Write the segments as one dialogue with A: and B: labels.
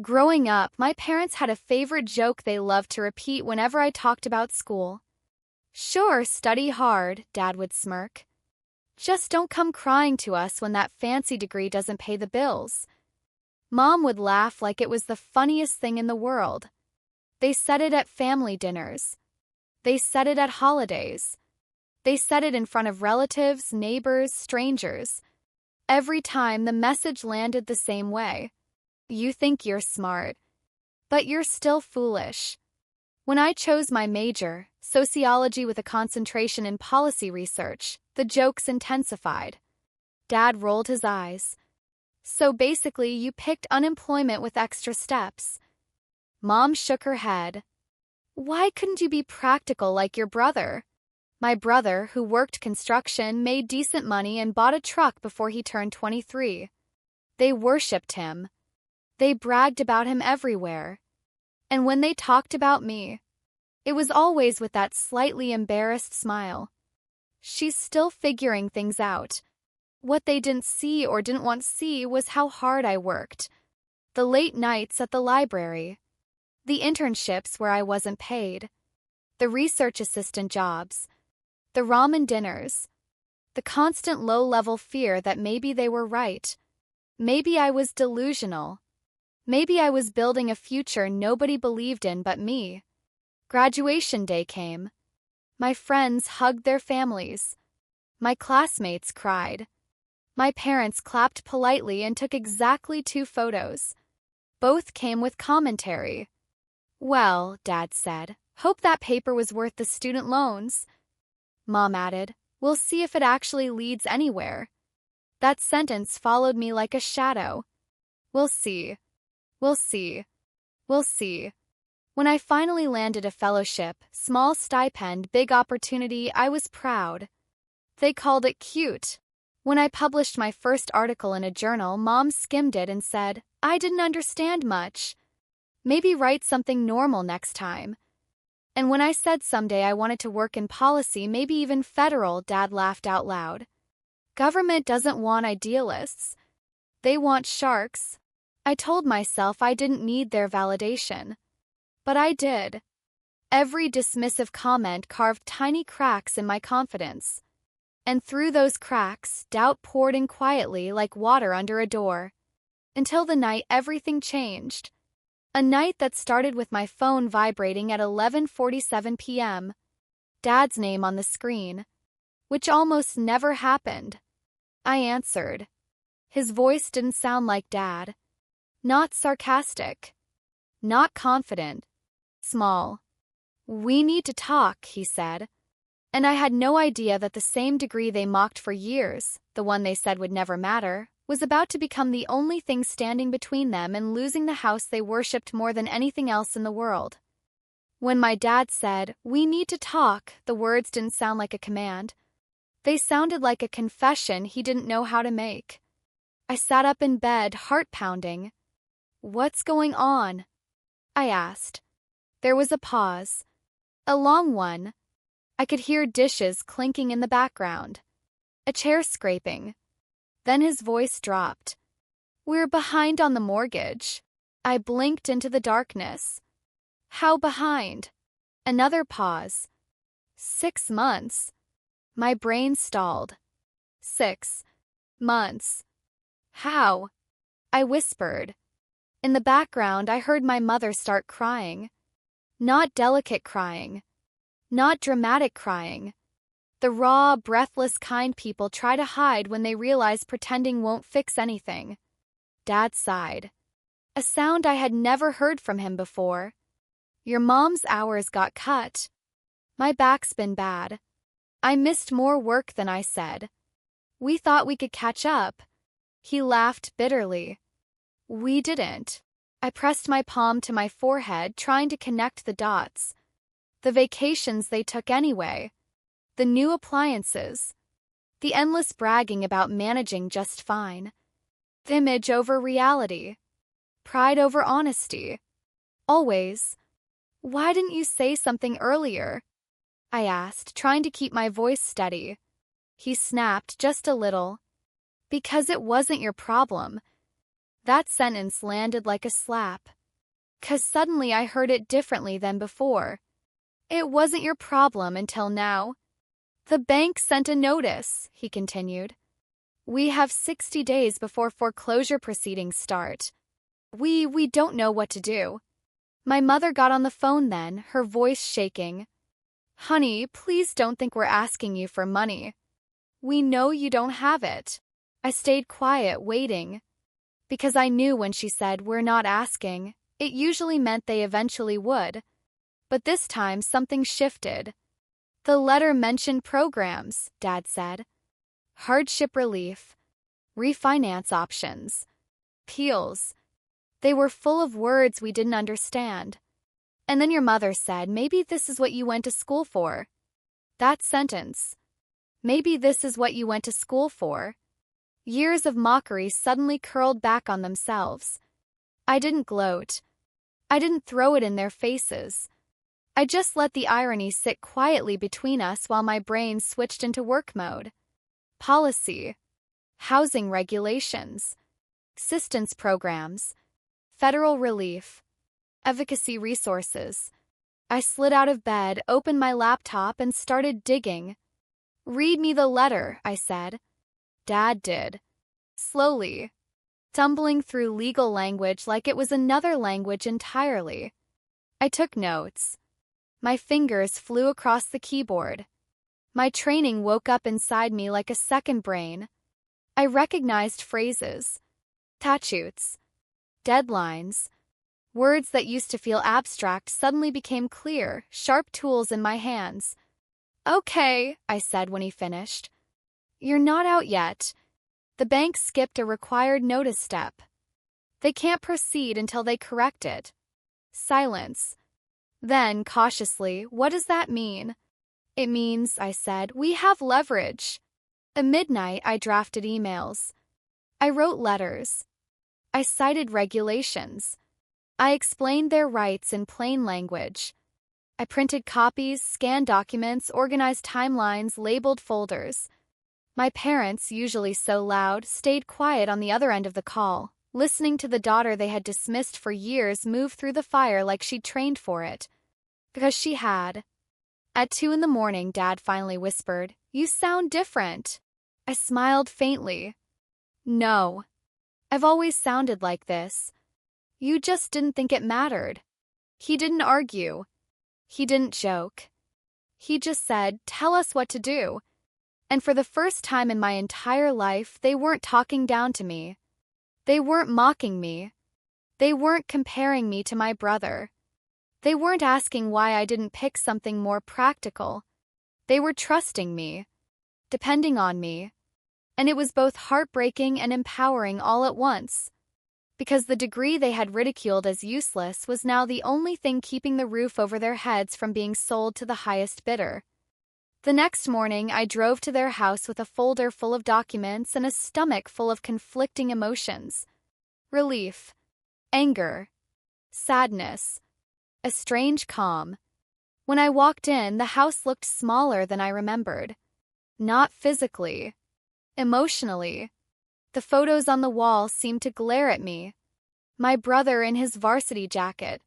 A: Growing up, my parents had a favorite joke they loved to repeat whenever I talked about school. Sure, study hard, Dad would smirk. Just don't come crying to us when that fancy degree doesn't pay the bills. Mom would laugh like it was the funniest thing in the world. They said it at family dinners. They said it at holidays. They said it in front of relatives, neighbors, strangers. Every time the message landed the same way. You think you're smart, but you're still foolish. When I chose my major, sociology with a concentration in policy research, the jokes intensified. Dad rolled his eyes. So basically, you picked unemployment with extra steps. Mom shook her head. Why couldn't you be practical like your brother? My brother, who worked construction, made decent money and bought a truck before he turned 23. They worshipped him. They bragged about him everywhere. And when they talked about me, it was always with that slightly embarrassed smile. She's still figuring things out. What they didn't see or didn't want to see was how hard I worked. The late nights at the library. The internships where I wasn't paid. The research assistant jobs. The ramen dinners. The constant low-level fear that maybe they were right. Maybe I was delusional. Maybe I was building a future nobody believed in but me. Graduation day came. My friends hugged their families. My classmates cried. My parents clapped politely and took exactly 2 photos. Both came with commentary. Well, Dad said, hope that paper was worth the student loans. Mom added, we'll see if it actually leads anywhere. That sentence followed me like a shadow. We'll see. We'll see. We'll see. When I finally landed a fellowship, small stipend, big opportunity, I was proud. They called it cute. When I published my first article in a journal, Mom skimmed it and said, I didn't understand much. Maybe write something normal next time. And when I said someday I wanted to work in policy, maybe even federal, Dad laughed out loud. Government doesn't want idealists. They want sharks. I told myself I didn't need their validation. But I did. Every dismissive comment carved tiny cracks in my confidence. And through those cracks, doubt poured in quietly like water under a door. Until the night everything changed. A night that started with my phone vibrating at 11:47 p.m. Dad's name on the screen. Which almost never happened. I answered. His voice didn't sound like Dad. Not sarcastic. Not confident. Small. We need to talk, he said. And I had no idea that the same degree they mocked for years, the one they said would never matter, was about to become the only thing standing between them and losing the house they worshipped more than anything else in the world. When my dad said, we need to talk, the words didn't sound like a command. They sounded like a confession he didn't know how to make. I sat up in bed, heart pounding. What's going on? I asked. There was a pause. A long one. I could hear dishes clinking in the background. A chair scraping. Then his voice dropped. We're behind on the mortgage. I blinked into the darkness. How behind? Another pause. 6 months. My brain stalled. 6 months. How? I whispered. In the background, I heard my mother start crying. Not delicate crying. Not dramatic crying. The raw, breathless kind people try to hide when they realize pretending won't fix anything. Dad sighed. A sound I had never heard from him before. Your mom's hours got cut. My back's been bad. I missed more work than I said. We thought we could catch up. He laughed bitterly. We didn't. I pressed my palm to my forehead, trying to connect the dots. The vacations they took anyway. The new appliances. The endless bragging about managing just fine. Image over reality. Pride over honesty. Always. Why didn't you say something earlier? I asked, trying to keep my voice steady. He snapped just a little. Because it wasn't your problem. That sentence landed like a slap. 'Cause suddenly I heard it differently than before. It wasn't your problem until now. The bank sent a notice, he continued. We have 60 days before foreclosure proceedings start. We don't know what to do. My mother got on the phone then, her voice shaking. Honey, please don't think we're asking you for money. We know you don't have it. I stayed quiet, waiting. Because I knew when she said, we're not asking, it usually meant they eventually would. But this time, something shifted. The letter mentioned programs, Dad said. Hardship relief, refinance options, appeals. They were full of words we didn't understand. And then your mother said, maybe this is what you went to school for. That sentence. Maybe this is what you went to school for. Years of mockery suddenly curled back on themselves. I didn't gloat. I didn't throw it in their faces. I just let the irony sit quietly between us while my brain switched into work mode. Policy, housing regulations, assistance programs, federal relief, advocacy resources. I slid out of bed, opened my laptop, and started digging. Read me the letter, I said. Dad did. Slowly, tumbling through legal language like it was another language entirely. I took notes. My fingers flew across the keyboard. My training woke up inside me like a second brain. I recognized phrases, statutes, deadlines. Words that used to feel abstract suddenly became clear, sharp tools in my hands. Okay, I said when he finished. You're not out yet. The bank skipped a required notice step. They can't proceed until they correct it. Silence. Then, cautiously, what does that mean? It means, I said, we have leverage. At midnight, I drafted emails. I wrote letters. I cited regulations. I explained their rights in plain language. I printed copies, scanned documents, organized timelines, labeled folders. My parents, usually so loud, stayed quiet on the other end of the call, listening to the daughter they had dismissed for years move through the fire like she'd trained for it. Because she had. At 2 a.m, Dad finally whispered, You sound different. I smiled faintly. No. I've always sounded like this. You just didn't think it mattered. He didn't argue. He didn't joke. He just said, Tell us what to do. And for the first time in my entire life, they weren't talking down to me. They weren't mocking me. They weren't comparing me to my brother. They weren't asking why I didn't pick something more practical. They were trusting me, depending on me. And it was both heartbreaking and empowering all at once. Because the degree they had ridiculed as useless was now the only thing keeping the roof over their heads from being sold to the highest bidder. The next morning, I drove to their house with a folder full of documents and a stomach full of conflicting emotions. Relief, anger, sadness, a strange calm. When I walked in, the house looked smaller than I remembered. Not physically, emotionally. The photos on the wall seemed to glare at me. My brother in his varsity jacket.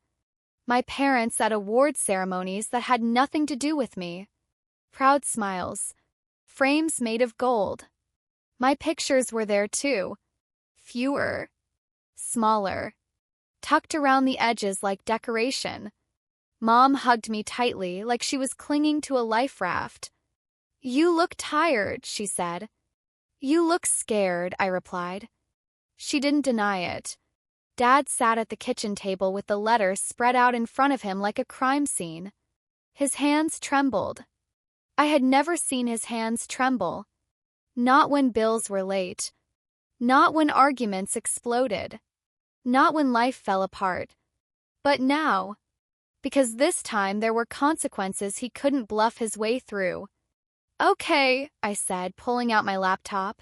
A: My parents at award ceremonies that had nothing to do with me. Proud smiles. Frames made of gold. My pictures were there too. Fewer. Smaller. Tucked around the edges like decoration. Mom hugged me tightly like she was clinging to a life raft. You look tired, she said. You look scared, I replied. She didn't deny it. Dad sat at the kitchen table with the letter spread out in front of him like a crime scene. His hands trembled. I had never seen his hands tremble. Not when bills were late. Not when arguments exploded. Not when life fell apart. But now. Because this time there were consequences he couldn't bluff his way through. Okay, I said, pulling out my laptop.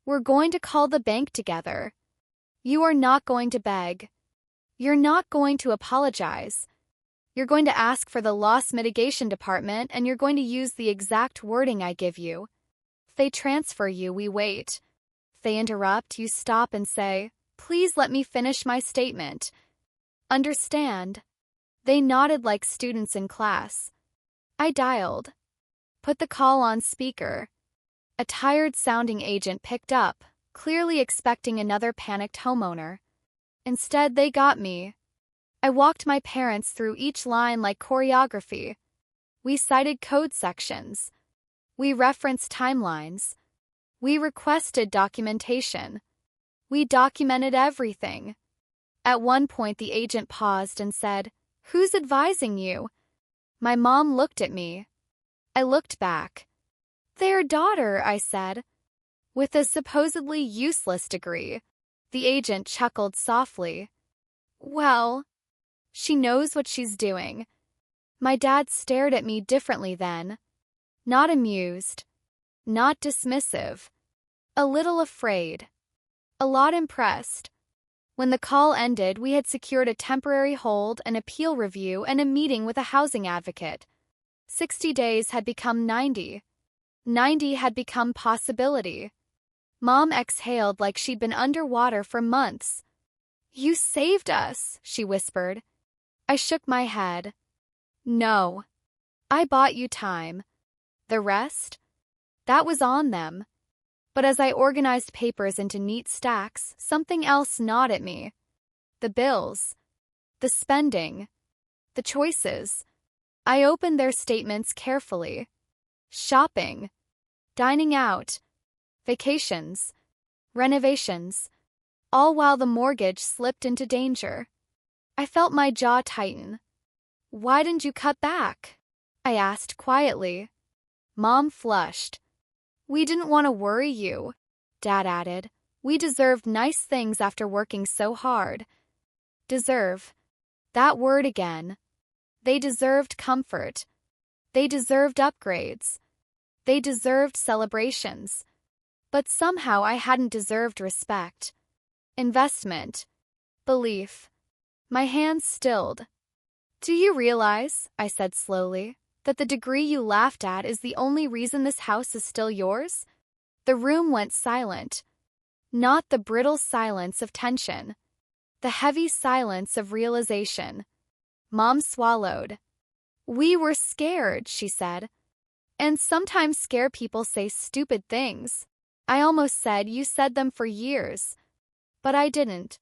A: We're going to call the bank together. You are not going to beg. You're not going to apologize. You're going to ask for the loss mitigation department and you're going to use the exact wording I give you. If they transfer you, we wait. If they interrupt, you stop and say, Please let me finish my statement. Understand? They nodded like students in class. I dialed. Put the call on speaker. A tired-sounding agent picked up, clearly expecting another panicked homeowner. Instead, they got me. I walked my parents through each line like choreography. We cited code sections. We referenced timelines. We requested documentation. We documented everything. At one point, the agent paused and said, "Who's advising you?" My mom looked at me. I looked back. "Their daughter," I said. "With a supposedly useless degree." The agent chuckled softly. "Well, she knows what she's doing." My dad stared at me differently then. Not amused. Not dismissive. A little afraid. A lot impressed. When the call ended, we had secured a temporary hold, an appeal review, and a meeting with a housing advocate. 60 days had become 90. 90 had become possibility. Mom exhaled like she'd been underwater for months. "You saved us," she whispered. I shook my head. "No. I bought you time. The rest? That was on them." But as I organized papers into neat stacks, something else gnawed at me. The bills. The spending. The choices. I opened their statements carefully. Shopping. Dining out. Vacations. Renovations. All while the mortgage slipped into danger. I felt my jaw tighten. "Why didn't you cut back?" I asked quietly. Mom flushed. "We didn't want to worry you," Dad added. "We deserved nice things after working so hard." Deserve. That word again. They deserved comfort. They deserved upgrades. They deserved celebrations. But somehow I hadn't deserved respect. Investment. Belief. My hands stilled. "Do you realize," I said slowly, "that the degree you laughed at is the only reason this house is still yours?" The room went silent. Not the brittle silence of tension. The heavy silence of realization. Mom swallowed. "We were scared," she said. "And sometimes scared people say stupid things." I almost said, "You said them for years." But I didn't.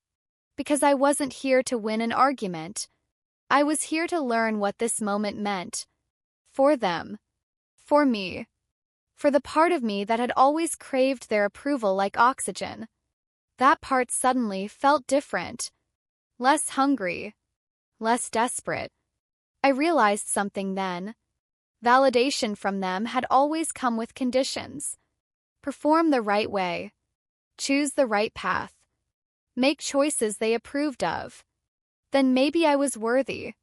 A: Because I wasn't here to win an argument. I was here to learn what this moment meant. For them. For me. For the part of me that had always craved their approval like oxygen. That part suddenly felt different. Less hungry. Less desperate. I realized something then. Validation from them had always come with conditions. Perform the right way. Choose the right path. Make choices they approved of. Then maybe I was worthy.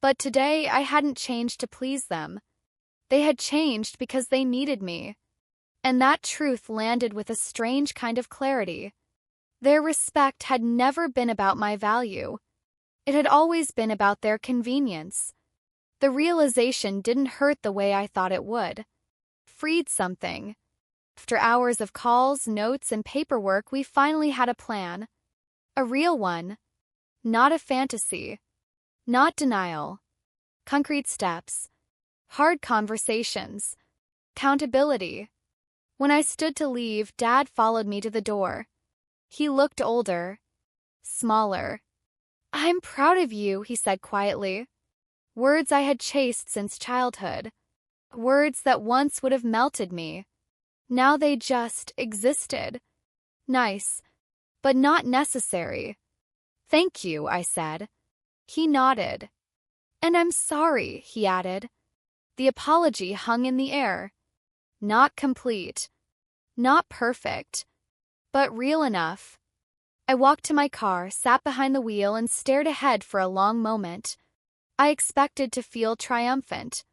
A: But today I hadn't changed to please them. They had changed because they needed me. And that truth landed with a strange kind of clarity. Their respect had never been about my value. It had always been about their convenience. The realization didn't hurt the way I thought it would. Freed something. After hours of calls, notes, and paperwork, we finally had a plan. A real one. Not a fantasy. Not denial. Concrete steps. Hard conversations. Accountability. When I stood to leave, Dad followed me to the door. He looked older. Smaller. "I'm proud of you," he said quietly. Words I had chased since childhood. Words that once would have melted me. Now they just existed. Nice, but not necessary. "Thank you," I said. He nodded. "And I'm sorry," he added. The apology hung in the air. Not complete. Not perfect. But real enough. I walked to my car, sat behind the wheel, and stared ahead for a long moment. I expected to feel triumphant.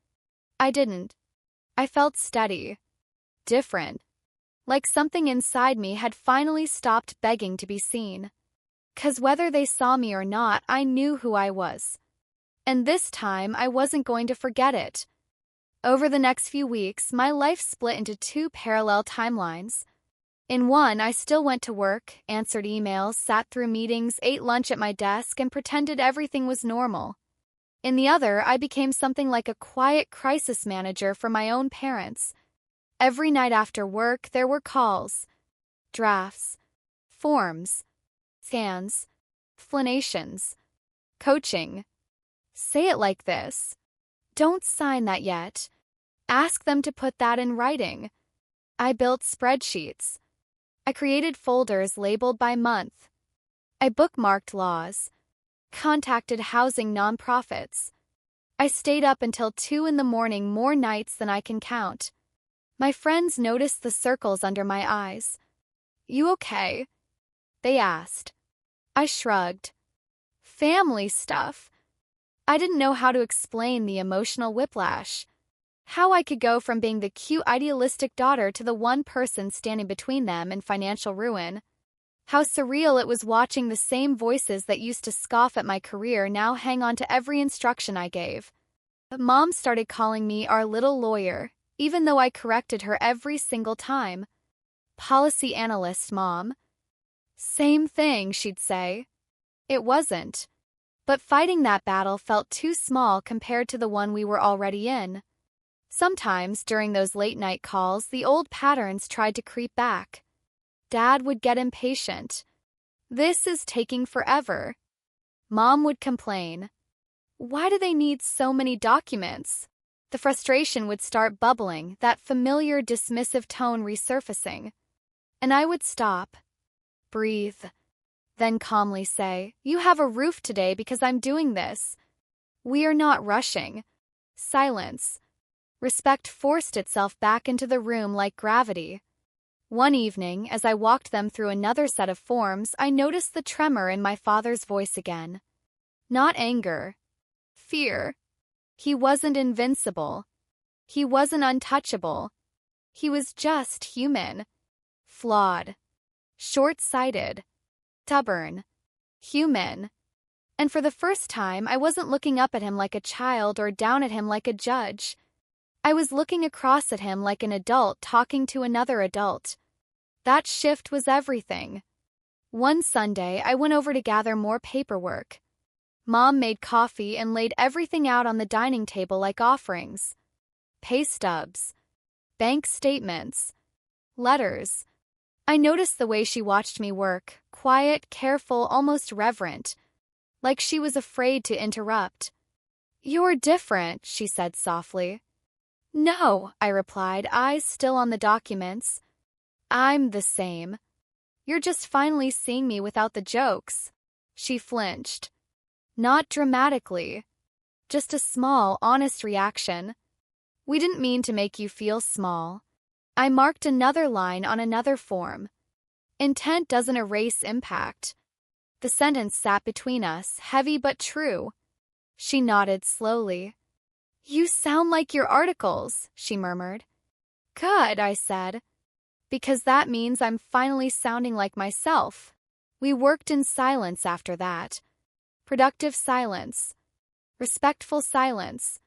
A: I didn't. I felt steady. Different. Like something inside me had finally stopped begging to be seen. 'Cause whether they saw me or not, I knew who I was. And this time, I wasn't going to forget it. Over the next few weeks, my life split into two parallel timelines. In one, I still went to work, answered emails, sat through meetings, ate lunch at my desk, and pretended everything was normal. In the other, I became something like a quiet crisis manager for my own parents. Every night after work, there were calls, drafts, forms, scans, explanations, coaching. Say it like this. Don't sign that yet. Ask them to put that in writing. I built spreadsheets. I created folders labeled by month. I bookmarked laws, contacted housing nonprofits. I stayed up until 2 in the morning more nights than I can count. My friends noticed the circles under my eyes. "You okay?" they asked. I shrugged. Family stuff. I didn't know how to explain the emotional whiplash. How I could go from being the cute idealistic daughter to the one person standing between them and financial ruin. How surreal it was watching the same voices that used to scoff at my career now hang on to every instruction I gave. Mom started calling me our little lawyer, even though I corrected her every single time. Policy analyst, Mom. Same thing, she'd say. It wasn't. But fighting that battle felt too small compared to the one we were already in. Sometimes, during those late-night calls, the old patterns tried to creep back. Dad would get impatient. "This is taking forever." Mom would complain. "Why do they need so many documents?" The frustration would start bubbling, that familiar dismissive tone resurfacing. And I would stop, breathe, then calmly say, "You have a roof today because I'm doing this. We are not rushing." Silence. Respect forced itself back into the room like gravity. One evening, as I walked them through another set of forms, I noticed the tremor in my father's voice again. Not anger. Fear. He wasn't invincible. He wasn't untouchable. He was just human. Flawed. Short-sighted. Stubborn. Human. And for the first time, I wasn't looking up at him like a child or down at him like a judge. I was looking across at him like an adult talking to another adult. That shift was everything. One Sunday, I went over to gather more paperwork. Mom made coffee and laid everything out on the dining table like offerings. Pay stubs, bank statements, letters. I noticed the way she watched me work, quiet, careful, almost reverent, like she was afraid to interrupt. "You're different," she said softly. "No," I replied, eyes still on the documents. "I'm the same. You're just finally seeing me without the jokes." She flinched. Not dramatically. Just a small, honest reaction. "We didn't mean to make you feel small." I marked another line on another form. Intent doesn't erase impact. The sentence sat between us, heavy but true. She nodded slowly. "You sound like your articles," she murmured. "Good," I said. "Because that means I'm finally sounding like myself." We worked in silence after that. Productive silence. Respectful silence.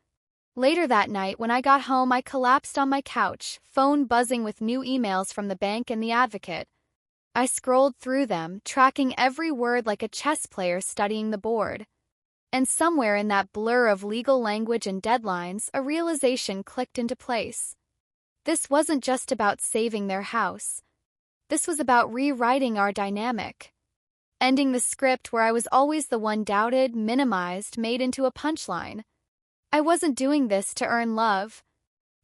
A: Later that night, when I got home, I collapsed on my couch, phone buzzing with new emails from the bank and the advocate. I scrolled through them, tracking every word like a chess player studying the board. And somewhere in that blur of legal language and deadlines, a realization clicked into place. This wasn't just about saving their house. This was about rewriting our dynamic. Ending the script where I was always the one doubted, minimized, made into a punchline. I wasn't doing this to earn love.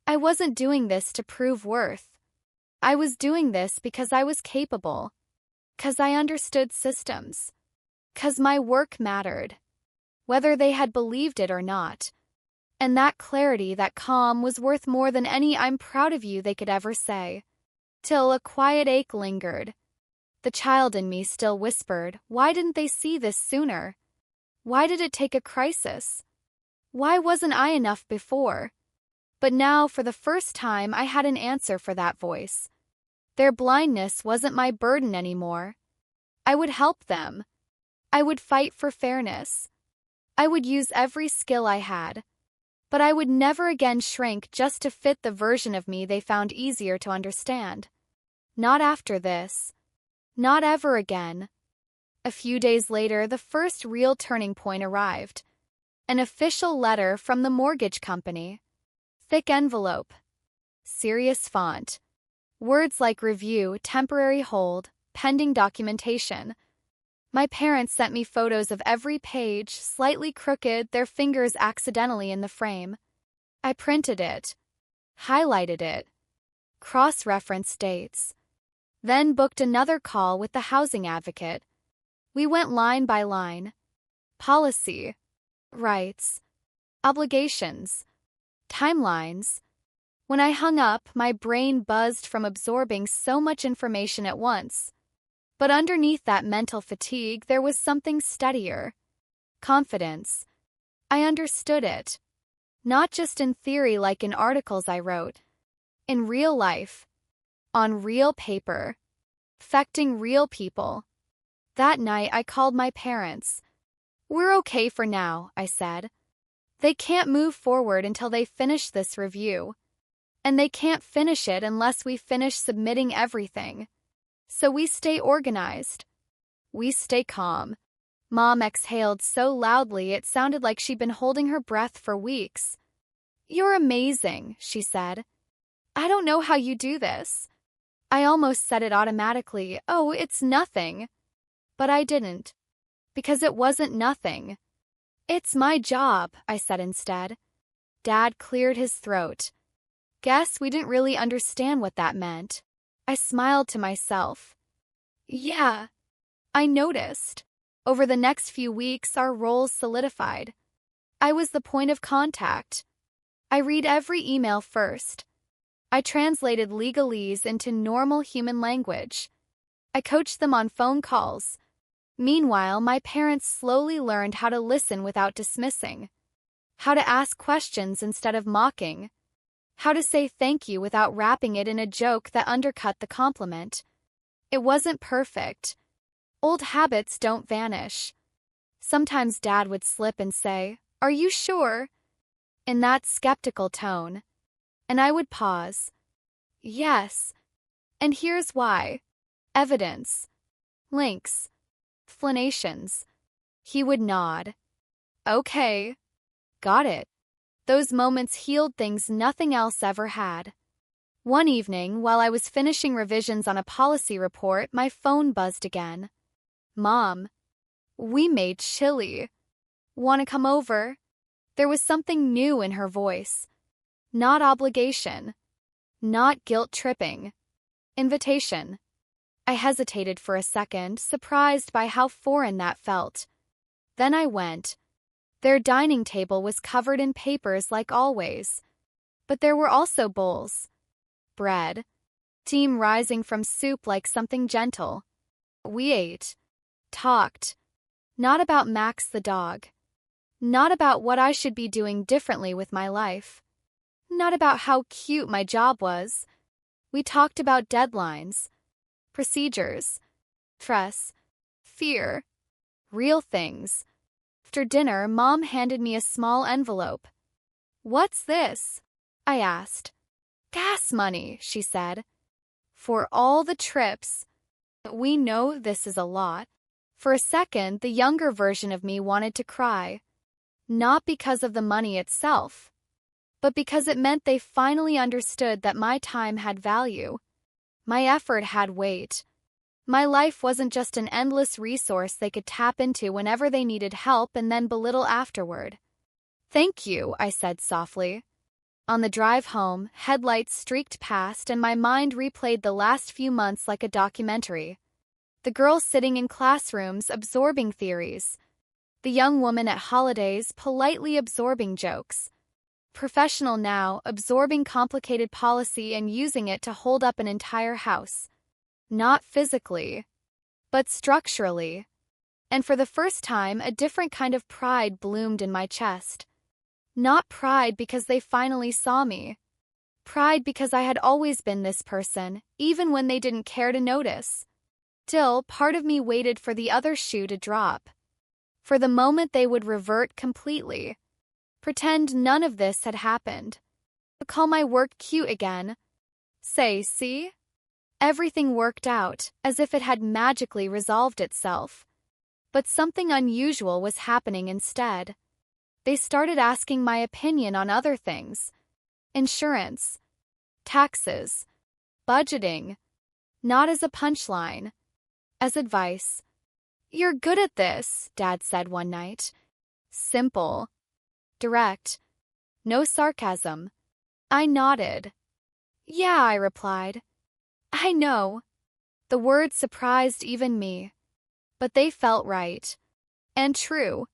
A: I wasn't doing this to prove worth. I was doing this because I was capable. 'Cause I understood systems. 'Cause my work mattered. Whether they had believed it or not. And that clarity, that calm, was worth more than any "I'm proud of you" they could ever say. Till a quiet ache lingered. The child in me still whispered, why didn't they see this sooner? Why did it take a crisis? Why wasn't I enough before? But now, for the first time, I had an answer for that voice. Their blindness wasn't my burden anymore. I would help them. I would fight for fairness. I would use every skill I had. But I would never again shrink just to fit the version of me they found easier to understand. Not after this. Not ever again. A few days later, the first real turning point arrived. An official letter from the mortgage company. Thick envelope. Serious font. Words like review, temporary hold, pending documentation. My parents sent me photos of every page, slightly crooked, their fingers accidentally in the frame. I printed it, highlighted it, cross-referenced dates, then booked another call with the housing advocate. We went line by line. Policy, rights, obligations, timelines. When I hung up, my brain buzzed from absorbing so much information at once. But underneath that mental fatigue, there was something steadier. Confidence. I understood it. Not just in theory like in articles I wrote. In real life. On real paper. Affecting real people. That night, I called my parents. "We're okay for now," I said. "They can't move forward until they finish this review. And they can't finish it unless we finish submitting everything. So we stay organized. We stay calm." Mom exhaled so loudly it sounded like she'd been holding her breath for weeks. "You're amazing," she said. "I don't know how you do this." I almost said it automatically, "Oh, it's nothing." But I didn't. Because it wasn't nothing. "It's my job," I said instead. Dad cleared his throat. Guess we didn't really understand what that meant. I smiled to myself. Yeah, I noticed. Over the next few weeks, our roles solidified. I was the point of contact. I read every email first. I translated legalese into normal human language. I coached them on phone calls. Meanwhile, my parents slowly learned how to listen without dismissing, how to ask questions instead of mocking, how to say thank you without wrapping it in a joke that undercut the compliment. It wasn't perfect. Old habits don't vanish. Sometimes Dad would slip and say, "Are you sure?" in that skeptical tone. And I would pause. Yes. And here's why. Evidence. Links. Explanations. He would nod. Okay. Got it. Those moments healed things nothing else ever had. One evening, while I was finishing revisions on a policy report, my phone buzzed again. "Mom, we made chili. Want to come over?" There was something new in her voice. Not obligation. Not guilt-tripping. Invitation. I hesitated for a second, surprised by how foreign that felt. Then I went. Their dining table was covered in papers like always. But there were also bowls. Bread. Steam rising from soup like something gentle. We ate. Talked. Not about Max the dog. Not about what I should be doing differently with my life. Not about how cute my job was. We talked about deadlines. Procedures. Stress. Fear. Real things. After dinner, Mom handed me a small envelope. "What's this?" I asked. "Gas money," she said. "For all the trips." We know this is a lot. For a second, the younger version of me wanted to cry. Not because of the money itself, but because it meant they finally understood that my time had value. My effort had weight. My life wasn't just an endless resource they could tap into whenever they needed help and then belittle afterward. "Thank you," I said softly. On the drive home, headlights streaked past and my mind replayed the last few months like a documentary. The girls sitting in classrooms absorbing theories. The young woman at holidays politely absorbing jokes. Professional now, absorbing complicated policy and using it to hold up an entire house. Not physically, but structurally. And for the first time, a different kind of pride bloomed in my chest. Not pride because they finally saw me. Pride because I had always been this person, even when they didn't care to notice. Still, part of me waited for the other shoe to drop. For the moment they would revert completely. Pretend none of this had happened. Call my work cute again. Say, "See? Everything worked out, as if it had magically resolved itself. But something unusual was happening instead. They started asking my opinion on other things. Insurance, taxes, budgeting. Not as a punchline, as advice. "You're good at this," Dad said one night. Simple, direct, no sarcasm. I nodded. "Yeah," I replied. "I know." The words surprised even me, but they felt right. And true.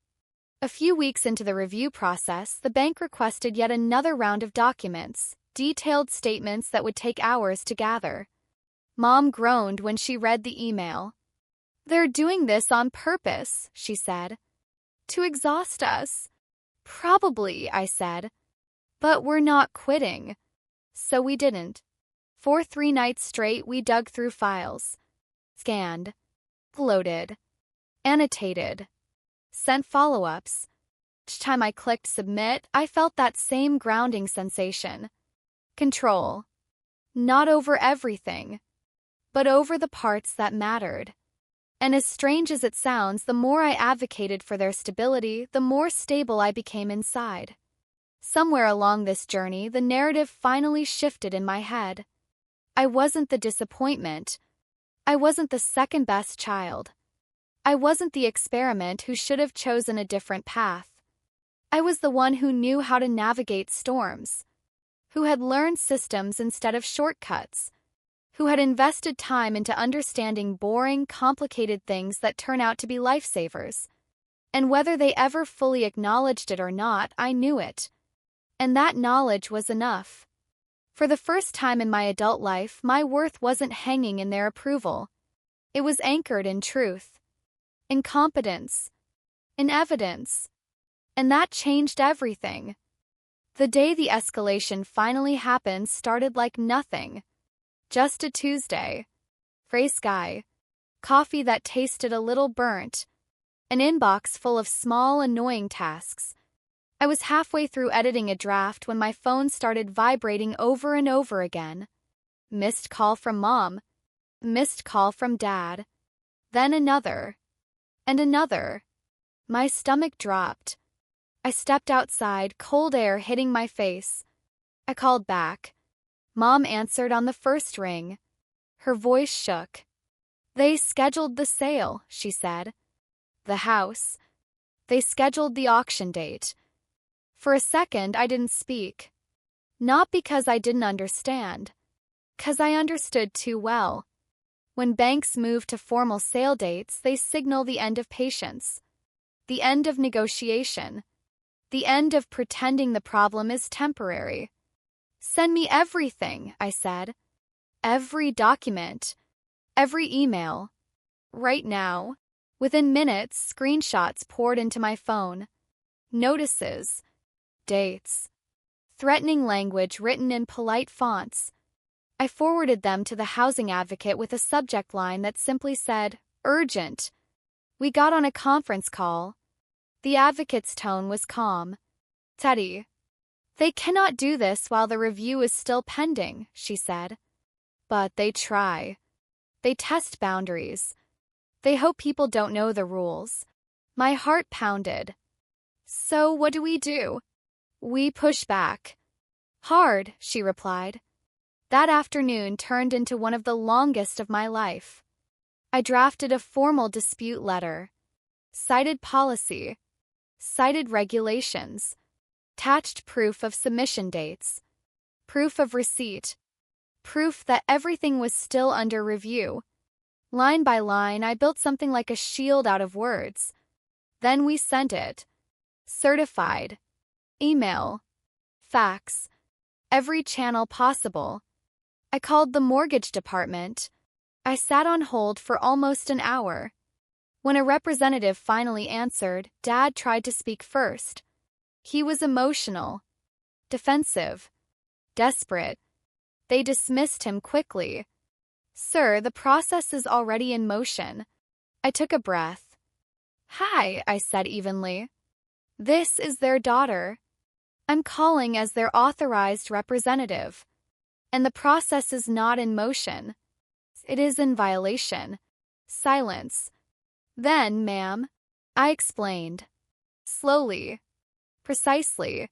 A: A few weeks into the review process, the bank requested yet another round of documents, detailed statements that would take hours to gather. Mom groaned when she read the email. "They're doing this on purpose," she said. "To exhaust us." "Probably," I said. "But we're not quitting." So we didn't. For 3 nights straight, we dug through files. Scanned. Loaded. Annotated. Sent follow-ups. Each time I clicked submit, I felt that same grounding sensation. Control. Not over everything, but over the parts that mattered. And as strange as it sounds, the more I advocated for their stability, the more stable I became inside. Somewhere along this journey, the narrative finally shifted in my head. I wasn't the disappointment. I wasn't the second-best child. I wasn't the experiment who should have chosen a different path. I was the one who knew how to navigate storms, who had learned systems instead of shortcuts, who had invested time into understanding boring, complicated things that turn out to be lifesavers. And whether they ever fully acknowledged it or not, I knew it. And that knowledge was enough. For the first time in my adult life, my worth wasn't hanging in their approval. It was anchored in truth, in competence, in evidence. And that changed everything. The day the escalation finally happened started like nothing. Just a Tuesday. Gray sky. Coffee that tasted a little burnt. An inbox full of small, annoying tasks. I was halfway through editing a draft when my phone started vibrating over and over again. Missed call from Mom. Missed call from Dad. Then another. And another. My stomach dropped. I stepped outside, cold air hitting my face. I called back. Mom answered on the first ring. Her voice shook. "They scheduled the sale," she said. "The house. They scheduled the auction date." For a second, I didn't speak. Not because I didn't understand. 'Cause I understood too well. When banks move to formal sale dates, they signal the end of patience. The end of negotiation. The end of pretending the problem is temporary. "Send me everything," I said. "Every document. Every email. Right now." Within minutes, screenshots poured into my phone. Notices. Dates. Threatening language written in polite fonts. I forwarded them to the housing advocate with a subject line that simply said, "Urgent." We got on a conference call. The advocate's tone was calm. "Teddy, they cannot do this while the review is still pending," she said. "But they try. They test boundaries. They hope people don't know the rules." My heart pounded. "So what do we do?" "We push back." "Hard," she replied. That afternoon turned into one of the longest of my life. I drafted a formal dispute letter. Cited policy. Cited regulations. Attached proof of submission dates. Proof of receipt. Proof that everything was still under review. Line by line, I built something like a shield out of words. Then we sent it. Certified. Email. Fax. Every channel possible. I called the mortgage department. I sat on hold for almost an hour. When a representative finally answered, Dad tried to speak first. He was emotional, defensive, desperate. They dismissed him quickly. "Sir, the process is already in motion." I took a breath. "Hi," I said evenly. "This is their daughter. I'm calling as their authorized representative. And the process is not in motion. it is in violation. Silence. Then, ma'am, I explained. Slowly. Precisely.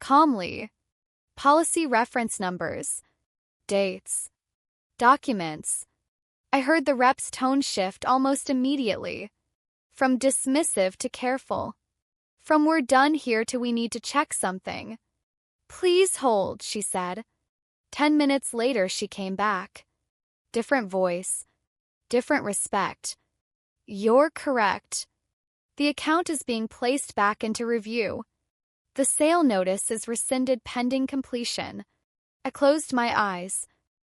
A: Calmly. Policy reference numbers. Dates. Documents. I heard the rep's tone shift almost immediately. From dismissive to careful. From we're done here to we need to check something. Please hold, she said. 10 minutes later she came back. Different voice. Different respect. You're correct. The account is being placed back into review. The sale notice is rescinded pending completion. I closed my eyes.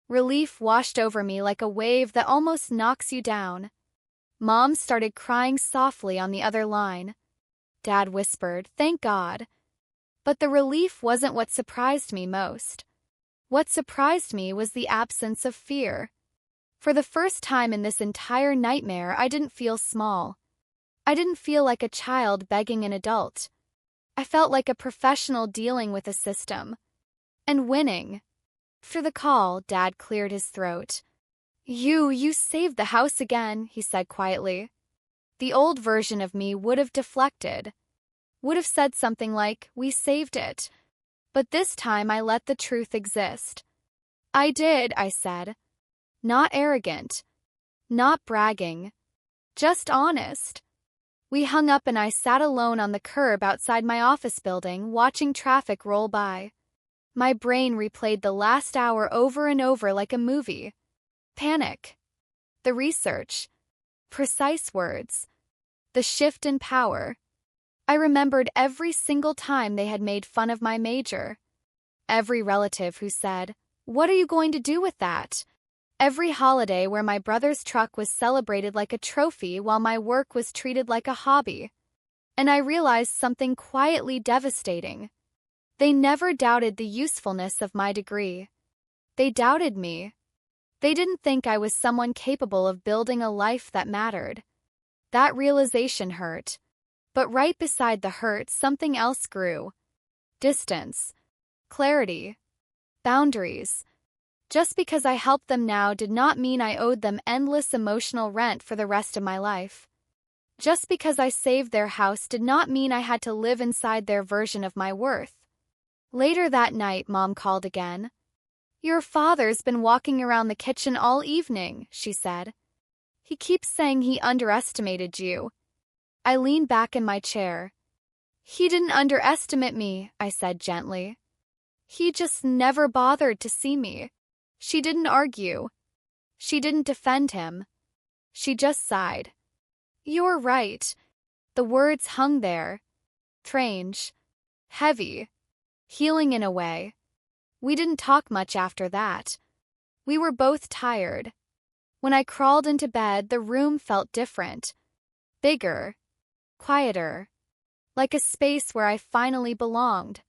A: Relief washed over me like a wave that almost knocks you down. Mom started crying softly on the other line. Dad whispered, "Thank God." But the relief wasn't what surprised me most. What surprised me was the absence of fear. For the first time in this entire nightmare, I didn't feel small. I didn't feel like a child begging an adult. I felt like a professional dealing with a system. And winning. After the call, Dad cleared his throat. You saved the house again," he said quietly. The old version of me would have deflected. Would have said something like, "We saved it." But this time I let the truth exist. "I did," I said. Not arrogant. Not bragging. Just honest. We hung up and I sat alone on the curb outside my office building, watching traffic roll by. My brain replayed the last hour over and over like a movie. Panic. The research. Precise words. The shift in power. I remembered every single time they had made fun of my major. Every relative who said, "What are you going to do with that?" Every holiday where my brother's truck was celebrated like a trophy while my work was treated like a hobby. And I realized something quietly devastating. They never doubted the usefulness of my degree. They doubted me. They didn't think I was someone capable of building a life that mattered. That realization hurt. But right beside the hurt, something else grew. Distance. Clarity. Boundaries. Just because I helped them now did not mean I owed them endless emotional rent for the rest of my life. Just because I saved their house did not mean I had to live inside their version of my worth. Later that night, Mom called again. "Your father's been walking around the kitchen all evening," she said. "He keeps saying he underestimated you." I leaned back in my chair. "He didn't underestimate me," I said gently. "He just never bothered to see me." She didn't argue. She didn't defend him. She just sighed. "You're right." The words hung there. Strange. Heavy. Healing in a way. We didn't talk much after that. We were both tired. When I crawled into bed, the room felt different. Bigger. Quieter. Like a space where I finally belonged.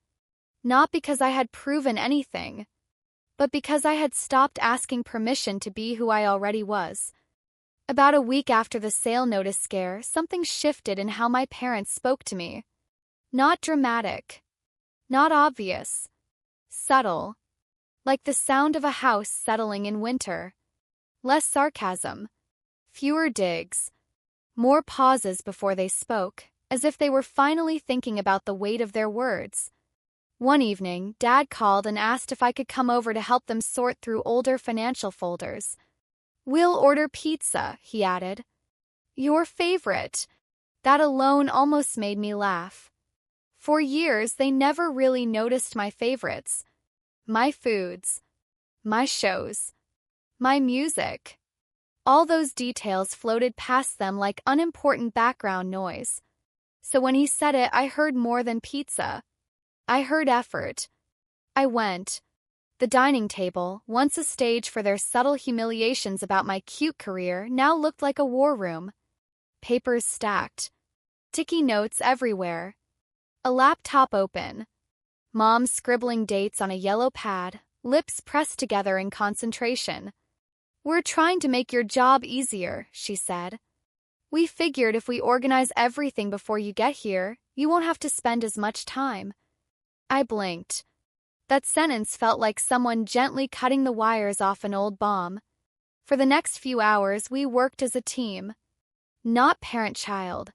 A: Not because I had proven anything, but because I had stopped asking permission to be who I already was. About a week after the sale notice scare, something shifted in how my parents spoke to me. Not dramatic. Not obvious. Subtle. Like the sound of a house settling in winter. Less sarcasm. Fewer digs. More pauses before they spoke, as if they were finally thinking about the weight of their words. One evening, Dad called and asked if I could come over to help them sort through older financial folders. "We'll order pizza," he added. "Your favorite." That alone almost made me laugh. For years, they never really noticed my favorites. My foods. My shows. My music. All those details floated past them like unimportant background noise. So when he said it, I heard more than pizza. I heard effort. I went. The dining table, once a stage for their subtle humiliations about my cute career, now looked like a war room. Papers stacked. Sticky notes everywhere. A laptop open. Mom scribbling dates on a yellow pad, lips pressed together in concentration. "We're trying to make your job easier," she said. "We figured if we organize everything before you get here, you won't have to spend as much time." I blinked. That sentence felt like someone gently cutting the wires off an old bomb. For the next few hours, we worked as a team. Not parent-child.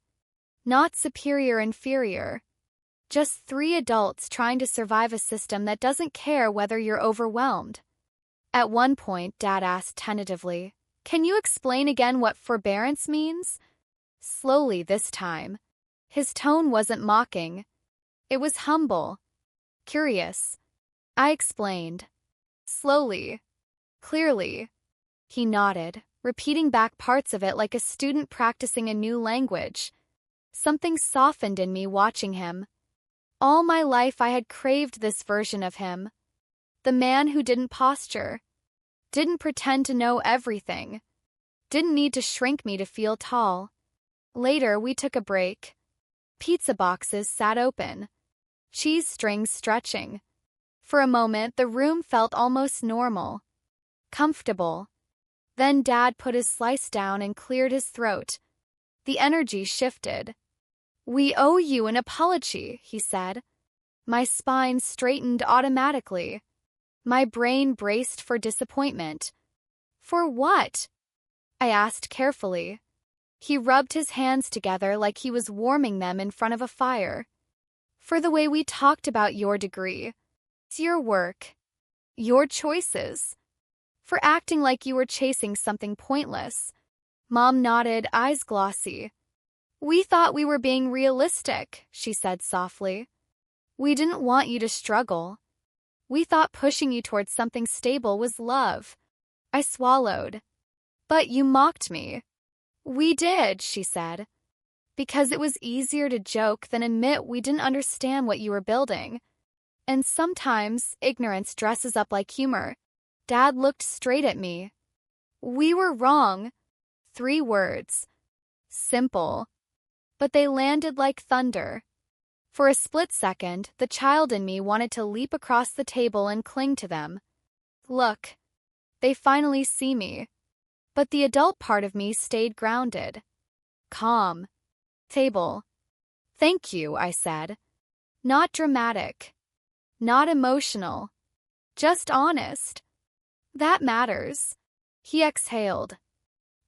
A: Not superior-inferior. Just three adults trying to survive a system that doesn't care whether you're overwhelmed. At one point, Dad asked tentatively, "Can you explain again what forbearance means?" Slowly this time. His tone wasn't mocking. It was humble. Curious. I explained. Slowly. Clearly. He nodded, repeating back parts of it like a student practicing a new language. Something softened in me watching him. All my life I had craved this version of him. The man who didn't posture. Didn't pretend to know everything. Didn't need to shrink me to feel tall. Later, we took a break. Pizza boxes sat open. Cheese strings stretching. For a moment, the room felt almost normal. Comfortable. Then Dad put his slice down and cleared his throat. The energy shifted. "We owe you an apology," he said. My spine straightened automatically. My brain braced for disappointment. "For what?" I asked carefully. He rubbed his hands together like he was warming them in front of a fire. "For the way we talked about your degree. It's your work. Your choices. For acting like you were chasing something pointless." Mom nodded, eyes glossy. "We thought we were being realistic," she said softly. "We didn't want you to struggle. We thought pushing you towards something stable was love." I swallowed. "But you mocked me." "We did," she said. "Because it was easier to joke than admit we didn't understand what you were building. And sometimes ignorance dresses up like humor." Dad looked straight at me. "We were wrong." 3 words. Simple. But they landed like thunder. For a split second, the child in me wanted to leap across the table and cling to them. Look. They finally see me. But the adult part of me stayed grounded. Calm. Table. "Thank you," I said. Not dramatic. Not emotional. Just honest. That matters. He exhaled.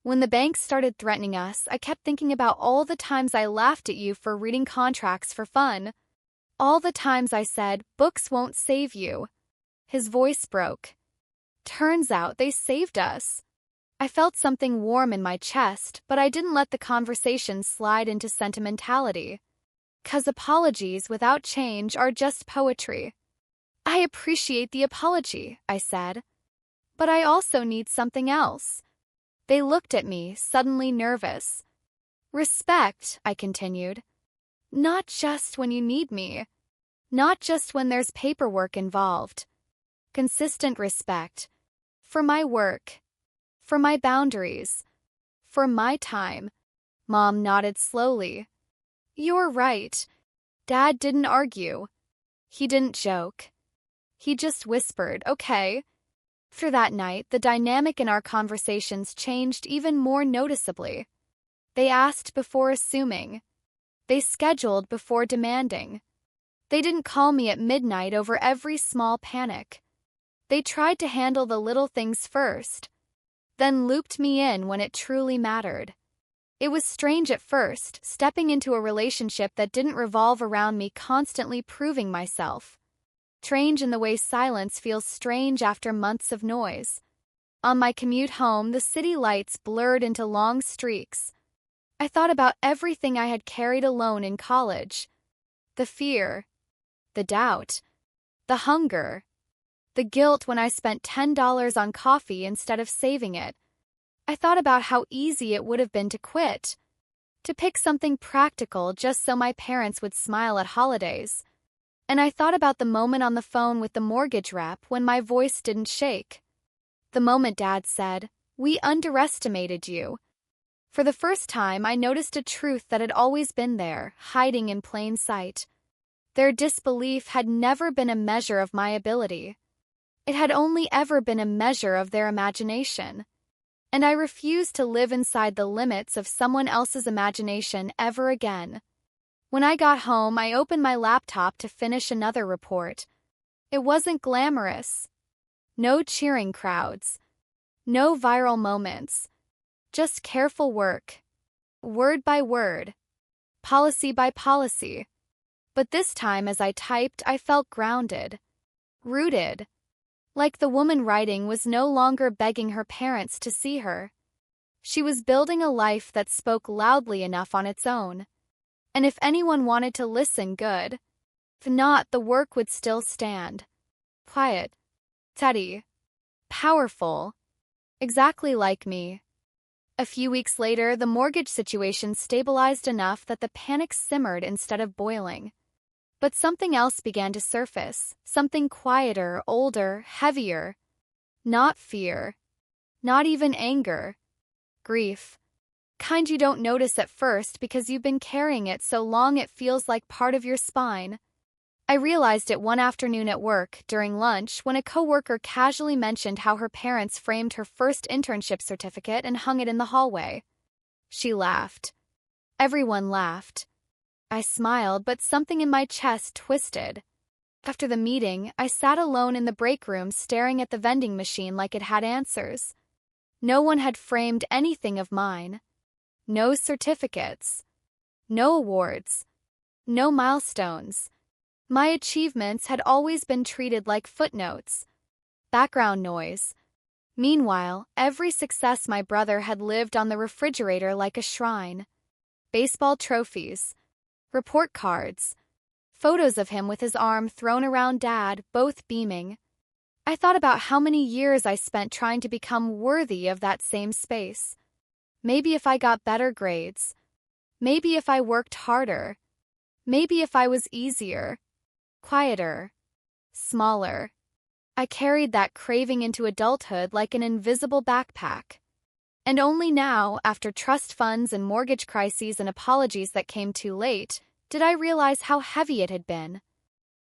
A: "When the bank started threatening us, I kept thinking about all the times I laughed at you for reading contracts for fun. All the times I said, 'Books won't save you.'" His voice broke. "Turns out they saved us." I felt something warm in my chest, but I didn't let the conversation slide into sentimentality. 'Cause apologies without change are just poetry. "I appreciate the apology," I said. "But I also need something else." They looked at me, suddenly nervous. "Respect," I continued. "Not just when you need me. Not just when there's paperwork involved. Consistent respect. For my work. For my boundaries. For my time." Mom nodded slowly. "You're right." Dad didn't argue. He didn't joke. He just whispered, "Okay." For that night, the dynamic in our conversations changed even more noticeably. They asked before assuming. They scheduled before demanding. They didn't call me at midnight over every small panic. They tried to handle the little things first, then looped me in when it truly mattered. It was strange at first, stepping into a relationship that didn't revolve around me constantly proving myself. Strange in the way silence feels strange after months of noise. On my commute home, the city lights blurred into long streaks. I thought about everything I had carried alone in college. The fear. The doubt. The hunger. The guilt when I spent $10 on coffee instead of saving it. I thought about how easy it would have been to quit. To pick something practical just so my parents would smile at holidays. And I thought about the moment on the phone with the mortgage rep when my voice didn't shake. The moment Dad said, "We underestimated you." For the first time, I noticed a truth that had always been there, hiding in plain sight. Their disbelief had never been a measure of my ability. It had only ever been a measure of their imagination. And I refused to live inside the limits of someone else's imagination ever again. When I got home, I opened my laptop to finish another report. It wasn't glamorous. No cheering crowds. No viral moments. Just careful work. Word by word. Policy by policy. But this time as I typed, I felt grounded. Rooted. Like the woman writing was no longer begging her parents to see her. She was building a life that spoke loudly enough on its own. And if anyone wanted to listen, good. If not, the work would still stand. Quiet. Steady. Powerful. Exactly like me. A few weeks later, the mortgage situation stabilized enough that the panic simmered instead of boiling. But something else began to surface, something quieter, older, heavier. Not fear. Not even anger. Grief. Kind you don't notice at first because you've been carrying it so long it feels like part of your spine. I realized it one afternoon at work, during lunch, when a coworker casually mentioned how her parents framed her first internship certificate and hung it in the hallway. She laughed. Everyone laughed. I smiled, but something in my chest twisted. After the meeting, I sat alone in the break room staring at the vending machine like it had answers. No one had framed anything of mine. No certificates. No awards. No milestones. My achievements had always been treated like footnotes. Background noise. Meanwhile, every success my brother had lived on the refrigerator like a shrine. Baseball trophies. Report cards. Photos of him with his arm thrown around Dad, both beaming. I thought about how many years I spent trying to become worthy of that same space. Maybe if I got better grades. Maybe if I worked harder. Maybe if I was easier. Quieter. Smaller. I carried that craving into adulthood like an invisible backpack. And only now, after trust funds and mortgage crises and apologies that came too late, did I realize how heavy it had been.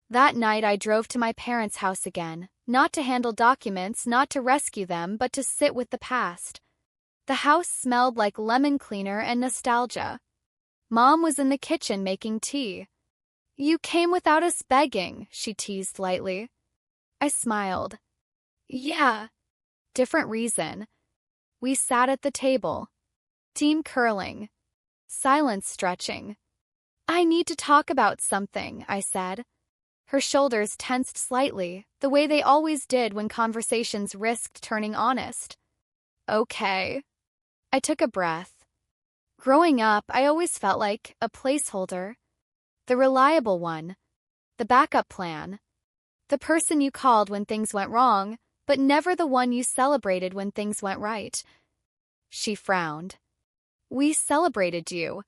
A: That night I drove to my parents' house again, not to handle documents, not to rescue them, but to sit with the past. The house smelled like lemon cleaner and nostalgia. Mom was in the kitchen making tea. "You came without us begging," she teased lightly. I smiled. Yeah. Different reason. We sat at the table. Team curling. Silence stretching. "I need to talk about something," I said. Her shoulders tensed slightly, the way they always did when conversations risked turning honest. Okay. I took a breath. Growing up, I always felt like a placeholder. The reliable one. The backup plan. The person you called when things went wrong, but never the one you celebrated when things went right. She frowned. "We celebrated you."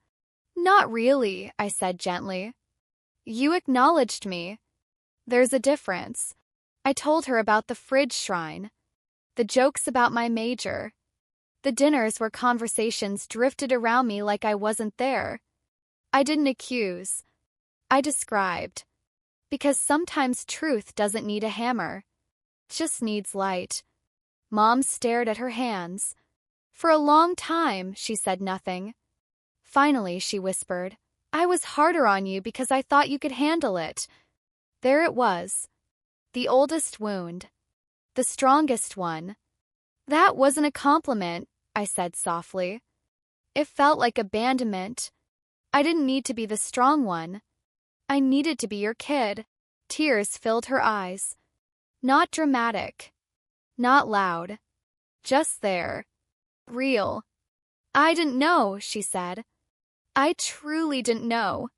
A: "Not really," I said gently. "You acknowledged me." "There's a difference." I told her about the fridge shrine. The jokes about my major. The dinners where conversations drifted around me like I wasn't there. I didn't accuse. I described. Because sometimes truth doesn't need a hammer. It just needs light. Mom stared at her hands. For a long time, she said nothing. Finally, she whispered, "I was harder on you because I thought you could handle it." There it was. The oldest wound. The strongest one. "That wasn't a compliment," I said softly. It felt like abandonment. I didn't need to be the strong one. I needed to be your kid. Tears filled her eyes. Not dramatic. Not loud. Just there. Real. "I didn't know," she said. I truly didn't know.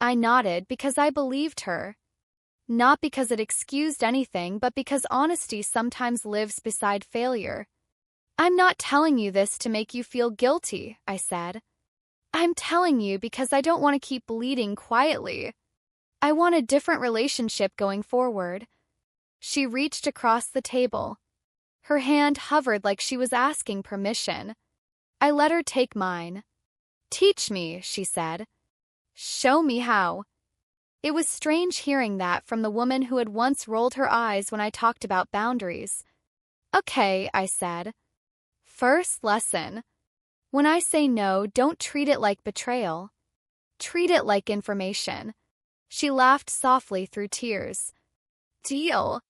A: I nodded because I believed her. Not because it excused anything, but because honesty sometimes lives beside failure. "I'm not telling you this to make you feel guilty," I said. "I'm telling you because I don't want to keep bleeding quietly. I want a different relationship going forward." She reached across the table. Her hand hovered like she was asking permission. I let her take mine. "Teach me," she said. "Show me how." It was strange hearing that from the woman who had once rolled her eyes when I talked about boundaries. "Okay," I said. "First lesson. When I say no, don't treat it like betrayal. Treat it like information." She laughed softly through tears. "Deal."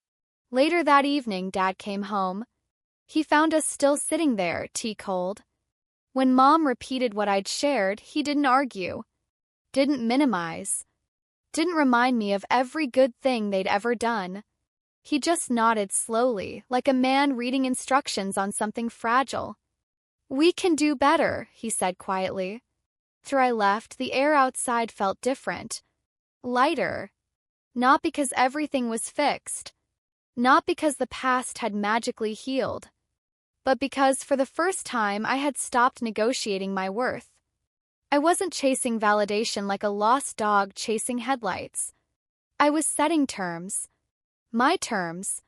A: Later that evening, Dad came home. He found us still sitting there, tea cold. When Mom repeated what I'd shared, he didn't argue, didn't minimize, didn't remind me of every good thing they'd ever done. He just nodded slowly, like a man reading instructions on something fragile. "We can do better," he said quietly. After I left, the air outside felt different, lighter. Not because everything was fixed, not because the past had magically healed, but because for the first time I had stopped negotiating my worth. I wasn't chasing validation like a lost dog chasing headlights. I was setting terms. My terms.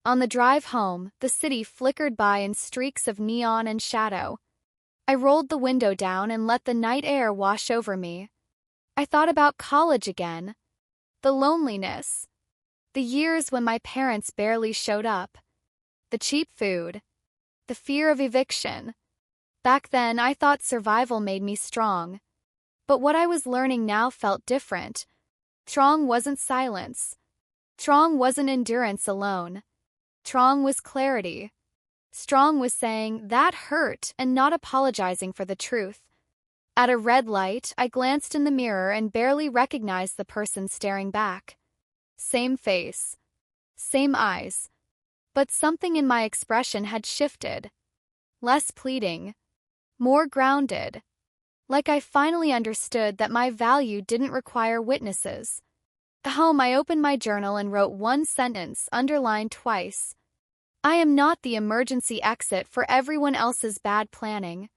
A: On the drive home, the city flickered by in streaks of neon and shadow. I rolled the window down and let the night air wash over me. I thought about college again. The loneliness. The years when my parents barely showed up. The cheap food. The fear of eviction. Back then, I thought survival made me strong. But what I was learning now felt different. Strong wasn't silence. Strong wasn't endurance alone. Strong was clarity. Strong was saying, "That hurt," and not apologizing for the truth. At a red light, I glanced in the mirror and barely recognized the person staring back. Same face. Same eyes. But something in my expression had shifted. Less pleading. More grounded. Like I finally understood that my value didn't require witnesses. At home, I opened my journal and wrote one sentence, underlined twice. "I am not the emergency exit for everyone else's bad planning."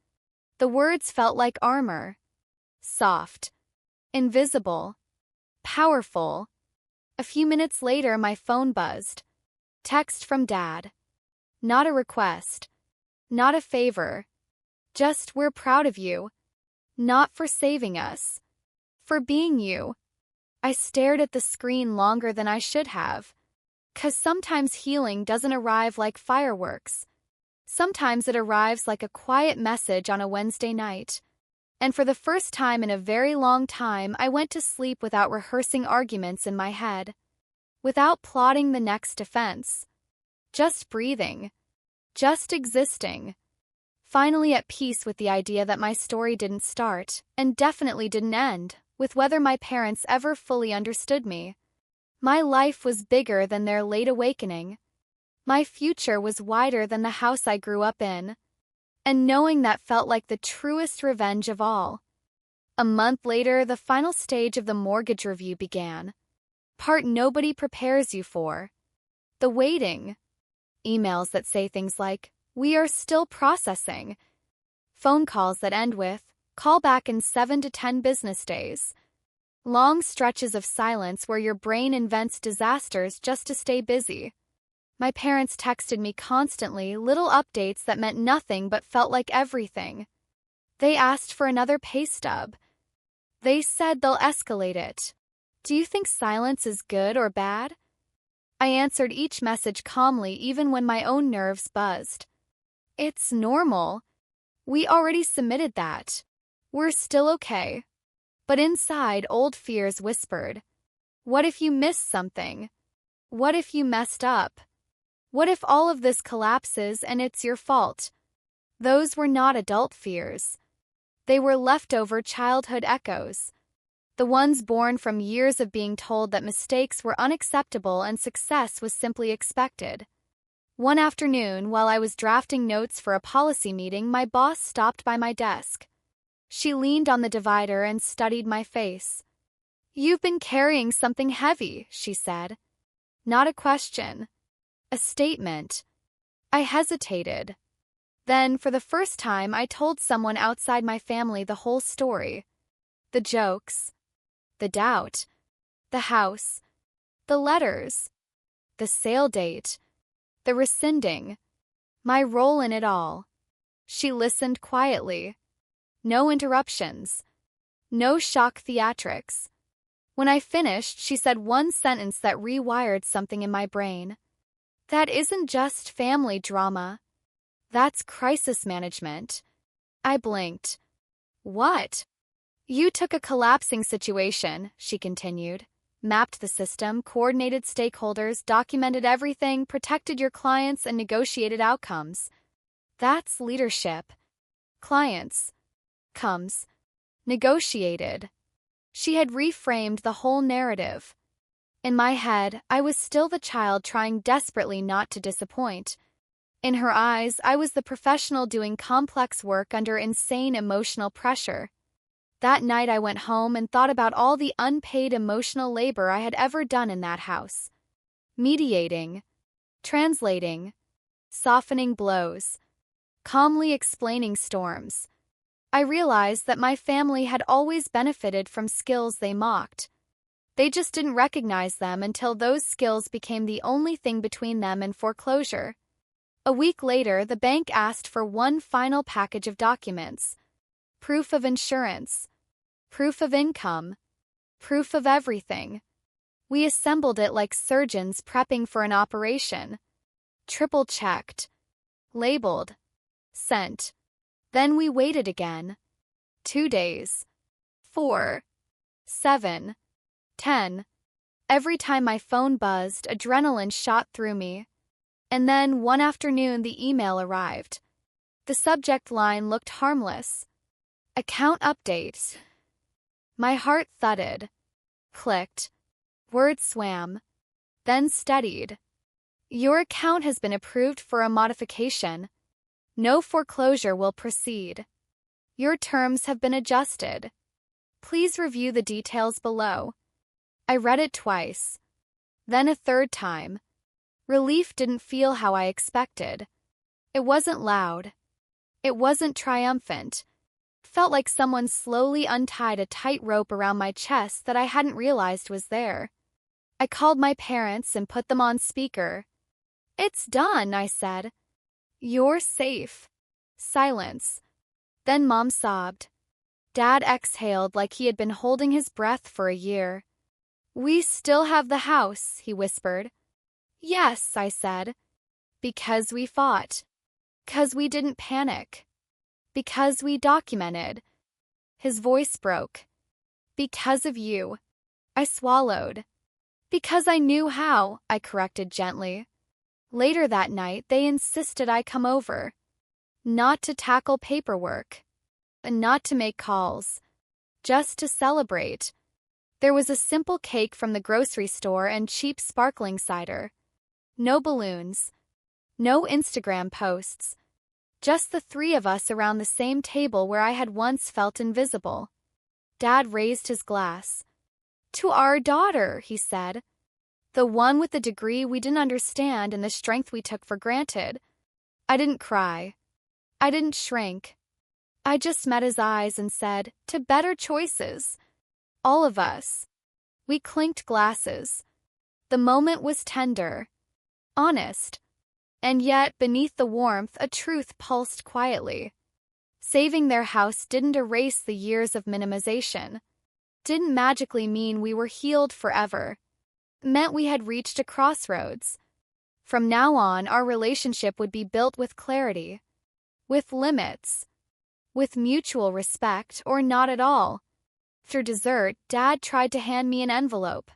A: The words felt like armor. Soft. Invisible. Powerful. A few minutes later, my phone buzzed. Text from Dad. Not a request. Not a favor. Just, "We're proud of you." Not for saving us. For being you. I stared at the screen longer than I should have. 'Cause sometimes healing doesn't arrive like fireworks. Sometimes it arrives like a quiet message on a Wednesday night. And for the first time in a very long time, I went to sleep without rehearsing arguments in my head. Without plotting the next defense. Just breathing. Just existing. Finally at peace with the idea that my story didn't start, and definitely didn't end, with whether my parents ever fully understood me. My life was bigger than their late awakening. My future was wider than the house I grew up in. And knowing that felt like the truest revenge of all. A month later, the final stage of the mortgage review began. Part nobody prepares you for. The waiting. Emails that say things like, "We are still processing." Phone calls that end with, "Call back in 7 to 10 business days." Long stretches of silence where your brain invents disasters just to stay busy. My parents texted me constantly, little updates that meant nothing but felt like everything. They asked for another pay stub. They said they'll escalate it. Do you think silence is good or bad? I answered each message calmly even when my own nerves buzzed. It's normal. We already submitted that. We're still okay. But inside, old fears whispered. What if you missed something? What if you messed up? What if all of this collapses and it's your fault? Those were not adult fears. They were leftover childhood echoes. The ones born from years of being told that mistakes were unacceptable and success was simply expected. One afternoon, while I was drafting notes for a policy meeting, my boss stopped by my desk. She leaned on the divider and studied my face. "You've been carrying something heavy," she said. Not a question. A statement. I hesitated. Then, for the first time, I told someone outside my family the whole story. The jokes. The doubt. The house. The letters. The sale date. The rescinding. My role in it all. She listened quietly. No interruptions. No shock theatrics. When I finished, she said one sentence that rewired something in my brain. "That isn't just family drama. That's crisis management." I blinked. "What?" "You took a collapsing situation," she continued. mapped the system, coordinated stakeholders, documented everything, protected your clients, and negotiated outcomes. That's leadership. Clients. Comes. Negotiated. She had reframed the whole narrative. In my head, I was still the child trying desperately not to disappoint. In her eyes, I was the professional doing complex work under insane emotional pressure. That night I went home and thought about all the unpaid emotional labor I had ever done in that house. Mediating, translating, softening blows, calmly explaining storms. I realized that my family had always benefited from skills they mocked. They just didn't recognize them until those skills became the only thing between them and foreclosure. A week later, the bank asked for one final package of documents. Proof of insurance. Proof of income. Proof of everything. We assembled it like surgeons prepping for an operation. Triple-checked. Labeled. Sent. Then we waited again. 2 days. 4. 7. 10. Every time my phone buzzed, adrenaline shot through me. And then, one afternoon, the email arrived. The subject line looked harmless. Account update. My heart thudded. Clicked. Words swam. Then steadied. Your account has been approved for a modification. No foreclosure will proceed. Your terms have been adjusted. Please review the details below. I read it twice. Then a third time. Relief didn't feel how I expected. It wasn't loud. It wasn't triumphant. Felt like someone slowly untied a tight rope around my chest that I hadn't realized was there. I called my parents and put them on speaker. It's done, I said. You're safe. Silence. Then Mom sobbed. Dad exhaled like he had been holding his breath for a year. We still have the house, he whispered. Yes, I said. Because we fought. Because we didn't panic. Because we documented. His voice broke. Because of you. I swallowed. Because I knew how, I corrected gently. Later that night, they insisted I come over. Not to tackle paperwork. Not to make calls. Just to celebrate. There was a simple cake from the grocery store and cheap sparkling cider. No balloons. No Instagram posts. Just the three of us around the same table where I had once felt invisible. Dad raised his glass. To our daughter, he said. The one with the degree we didn't understand and the strength we took for granted. I didn't cry. I didn't shrink. I just met his eyes and said, to better choices. All of us. We clinked glasses. The moment was tender. Honest. And yet, beneath the warmth, a truth pulsed quietly. Saving their house didn't erase the years of minimization. Didn't magically mean we were healed forever. It meant we had reached a crossroads. From now on, our relationship would be built with clarity. With limits. With mutual respect, or not at all. After dessert, Dad tried to hand me an envelope.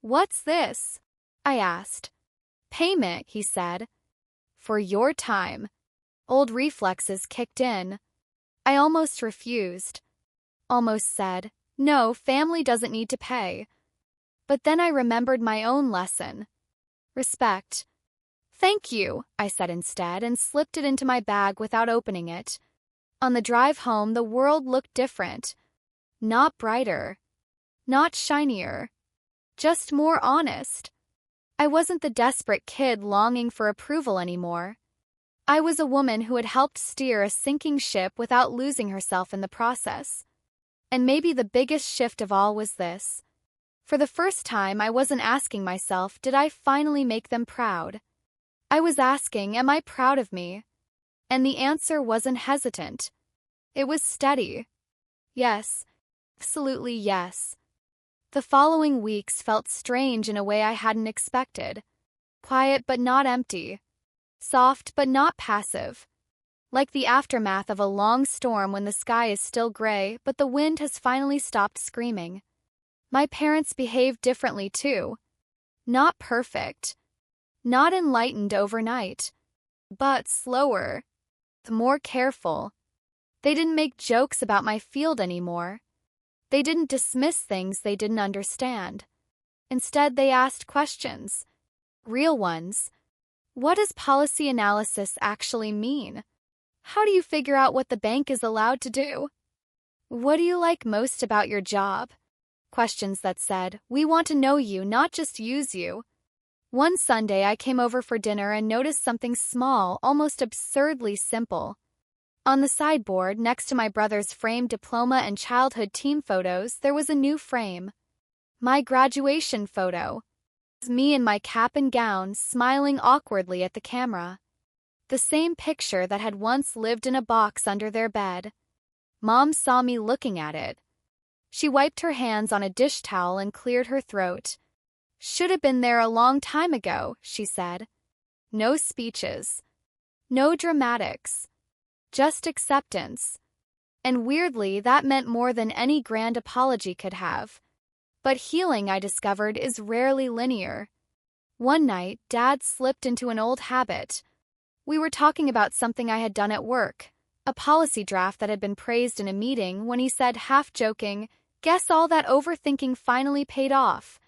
A: What's this? I asked. Payment, he said. For your time. Old reflexes kicked in. I almost refused. Almost said, no, family doesn't need to pay. But then I remembered my own lesson. Respect. Thank you, I said instead, and slipped it into my bag without opening it. On the drive home, the world looked different. Not brighter. Not shinier. Just more honest. I wasn't the desperate kid longing for approval anymore. I was a woman who had helped steer a sinking ship without losing herself in the process. And maybe the biggest shift of all was this. For the first time, I wasn't asking myself, did I finally make them proud? I was asking, am I proud of me? And the answer wasn't hesitant. It was steady. Yes. Absolutely yes. The following weeks felt strange in a way I hadn't expected. Quiet but not empty. Soft but not passive. Like the aftermath of a long storm when the sky is still gray, but the wind has finally stopped screaming. My parents behaved differently too. Not perfect. Not enlightened overnight. But slower. More careful. They didn't make jokes about my field anymore. They didn't dismiss things they didn't understand. Instead, they asked questions. Real ones. What does policy analysis actually mean? How do you figure out what the bank is allowed to do? What do you like most about your job? Questions that said, we want to know you, not just use you. One Sunday, I came over for dinner and noticed something small, almost absurdly simple. On the sideboard, next to my brother's framed diploma and childhood team photos, there was a new frame. My graduation photo. Me in my cap and gown, smiling awkwardly at the camera. The same picture that had once lived in a box under their bed. Mom saw me looking at it. She wiped her hands on a dish towel and cleared her throat. Should have been there a long time ago, she said. No speeches. No dramatics. Just acceptance. And weirdly, that meant more than any grand apology could have. But healing, I discovered, is rarely linear. One night, Dad slipped into an old habit. We were talking about something I had done at work, a policy draft that had been praised in a meeting, when he said, half joking, "Guess all that overthinking finally paid off."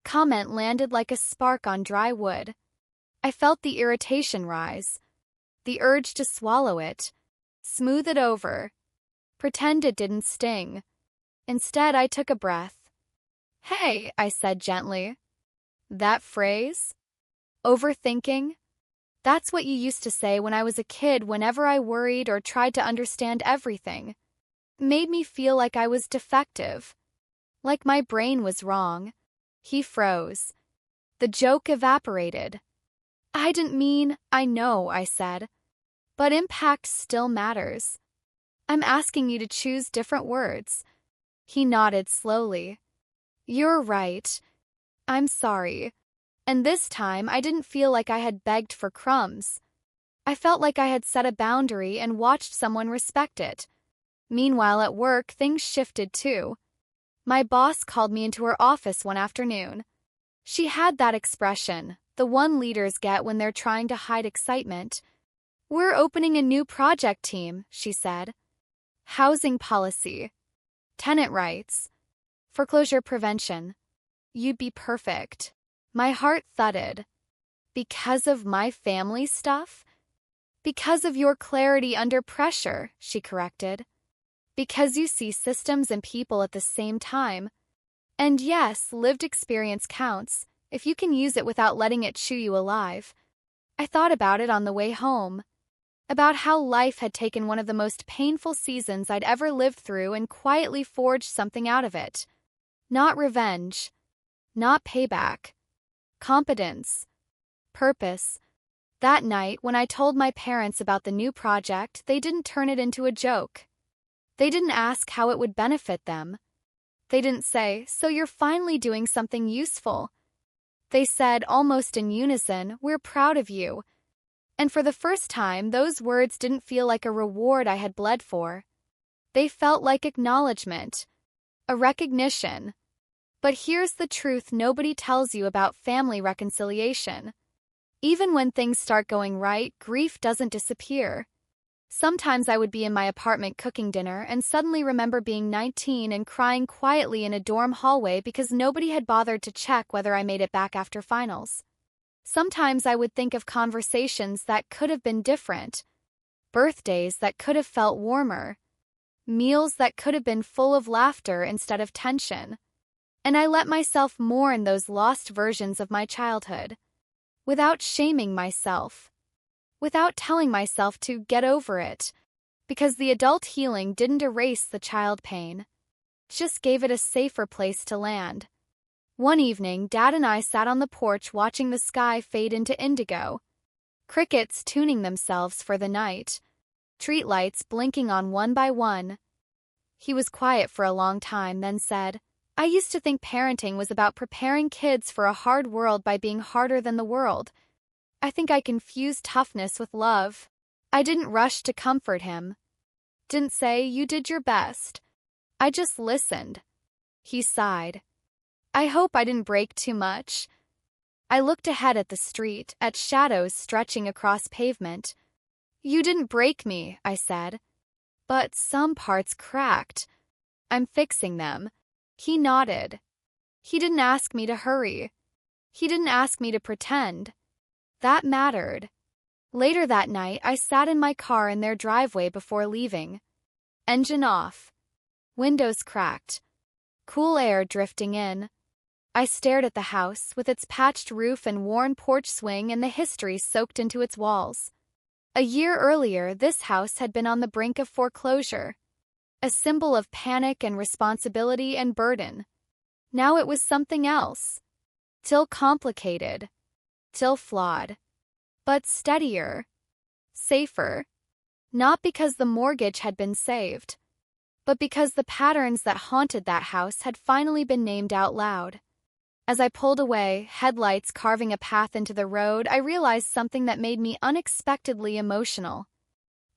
A: Comment landed like a spark on dry wood. I felt the irritation rise, the urge to swallow it, smooth it over, pretend it didn't sting. Instead, I took a breath. "Hey," I said gently. "That phrase? Overthinking? That's what you used to say when I was a kid whenever I worried or tried to understand everything. Made me feel like I was defective. Like my brain was wrong." He froze. The joke evaporated. "I didn't mean, I know," I said. "But impact still matters. I'm asking you to choose different words." He nodded slowly. "You're right. I'm sorry." And this time, I didn't feel like I had begged for crumbs. I felt like I had set a boundary and watched someone respect it. Meanwhile, at work, things shifted too. My boss called me into her office one afternoon. She had that expression, the one leaders get when they're trying to hide excitement. "We're opening a new project team," she said. "Housing policy. Tenant rights. Foreclosure prevention. You'd be perfect." My heart thudded. "Because of my family stuff?" "Because of your clarity under pressure," she corrected. "Because you see systems and people at the same time. And yes, lived experience counts, if you can use it without letting it chew you alive." I thought about it on the way home. About how life had taken one of the most painful seasons I'd ever lived through and quietly forged something out of it. Not revenge. Not payback. Competence. Purpose. That night, when I told my parents about the new project, they didn't turn it into a joke. They didn't ask how it would benefit them. They didn't say, "So you're finally doing something useful." They said, almost in unison, "We're proud of you." And for the first time, those words didn't feel like a reward I had bled for. They felt like acknowledgement, a recognition. But here's the truth nobody tells you about family reconciliation. Even when things start going right, grief doesn't disappear. Sometimes I would be in my apartment cooking dinner and suddenly remember being 19 and crying quietly in a dorm hallway because nobody had bothered to check whether I made it back after finals. Sometimes I would think of conversations that could have been different, birthdays that could have felt warmer, meals that could have been full of laughter instead of tension. And I let myself mourn those lost versions of my childhood, without shaming myself, without telling myself to get over it, because the adult healing didn't erase the child pain, just gave it a safer place to land. One evening, Dad and I sat on the porch watching the sky fade into indigo, crickets tuning themselves for the night, streetlights blinking on one by one. He was quiet for a long time, then said, "I used to think parenting was about preparing kids for a hard world by being harder than the world. I think I confused toughness with love." I didn't rush to comfort him. Didn't say, "You did your best." I just listened. He sighed. I hope I didn't break too much. I looked ahead at the street, at shadows stretching across pavement. You didn't break me, I said. But some parts cracked. I'm fixing them. He nodded. He didn't ask me to hurry. He didn't ask me to pretend. That mattered. Later that night, I sat in my car in their driveway before leaving. Engine off. Windows cracked. Cool air drifting in. I stared at the house, with its patched roof and worn porch swing and the history soaked into its walls. A year earlier, this house had been on the brink of foreclosure. A symbol of panic and responsibility and burden. Now it was something else. Till complicated. Till flawed. But steadier. Safer. Not because the mortgage had been saved, but because the patterns that haunted that house had finally been named out loud. As I pulled away, headlights carving a path into the road, I realized something that made me unexpectedly emotional.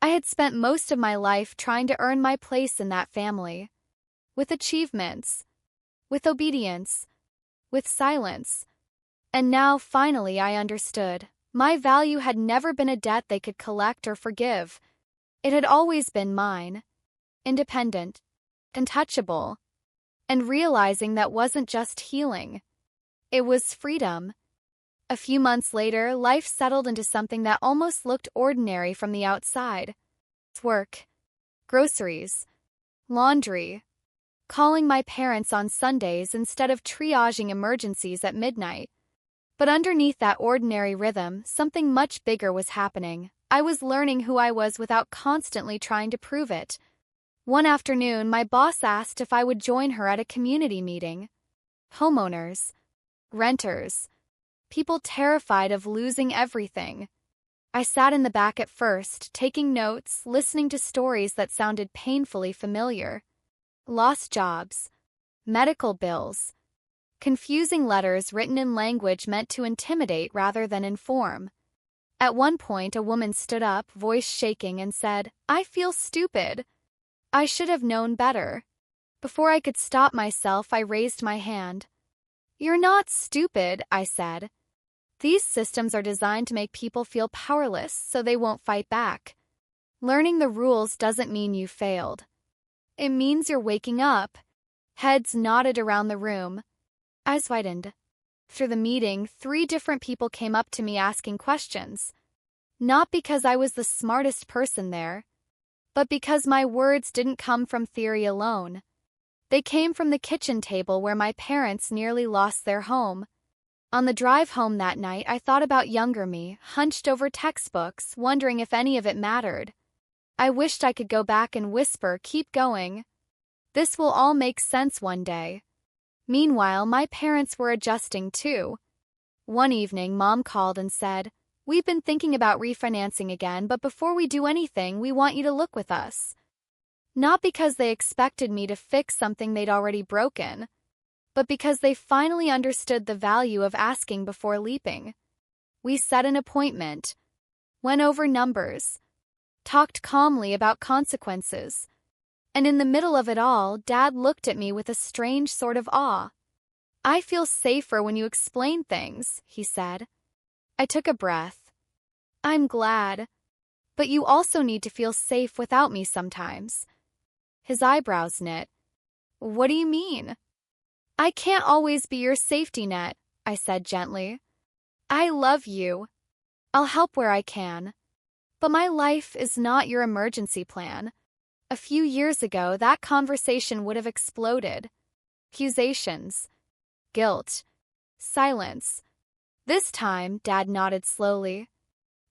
A: I had spent most of my life trying to earn my place in that family. With achievements. With obedience. With silence. And now, finally, I understood. My value had never been a debt they could collect or forgive. It had always been mine. Independent. Untouchable. And realizing that wasn't just healing. It was freedom. A few months later, life settled into something that almost looked ordinary from the outside. Work. Groceries. Laundry. Calling my parents on Sundays instead of triaging emergencies at midnight. But underneath that ordinary rhythm, something much bigger was happening. I was learning who I was without constantly trying to prove it. One afternoon, my boss asked if I would join her at a community meeting. Homeowners. Renters. People terrified of losing everything. I sat in the back at first, taking notes, listening to stories that sounded painfully familiar. Lost jobs. Medical bills. Confusing letters written in language meant to intimidate rather than inform. At one point, a woman stood up, voice shaking, and said, "I feel stupid. I should have known better." Before I could stop myself, I raised my hand. "You're not stupid," I said. "These systems are designed to make people feel powerless so they won't fight back. Learning the rules doesn't mean you failed. It means you're waking up." Heads nodded around the room. Eyes widened. Through the meeting, 3 different people came up to me asking questions. Not because I was the smartest person there, but because my words didn't come from theory alone. They came from the kitchen table where my parents nearly lost their home. On the drive home that night, I thought about younger me, hunched over textbooks, wondering if any of it mattered. I wished I could go back and whisper, "Keep going. This will all make sense one day." Meanwhile, my parents were adjusting too. One evening, Mom called and said, "We've been thinking about refinancing again, but before we do anything, we want you to look with us." Not because they expected me to fix something they'd already broken, but because they finally understood the value of asking before leaping. We set an appointment, went over numbers, talked calmly about consequences. And in the middle of it all, Dad looked at me with a strange sort of awe. "I feel safer when you explain things," he said. I took a breath. "I'm glad. But you also need to feel safe without me sometimes." His eyebrows knit. "What do you mean?" "I can't always be your safety net," I said gently. "I love you. I'll help where I can. But my life is not your emergency plan." A few years ago, that conversation would have exploded. Accusations. Guilt. Silence. This time, Dad nodded slowly.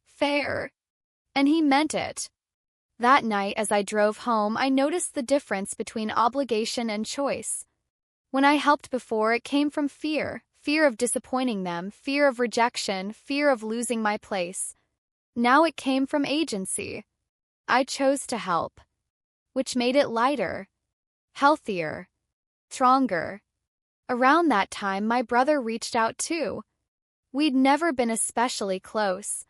A: "Fair." And he meant it. That night, as I drove home, I noticed the difference between obligation and choice. When I helped before, it came from fear. Fear of disappointing them, fear of rejection, fear of losing my place. Now it came from agency. I chose to help, which made it lighter, healthier, stronger. Around that time, my brother reached out too. We'd never been especially close.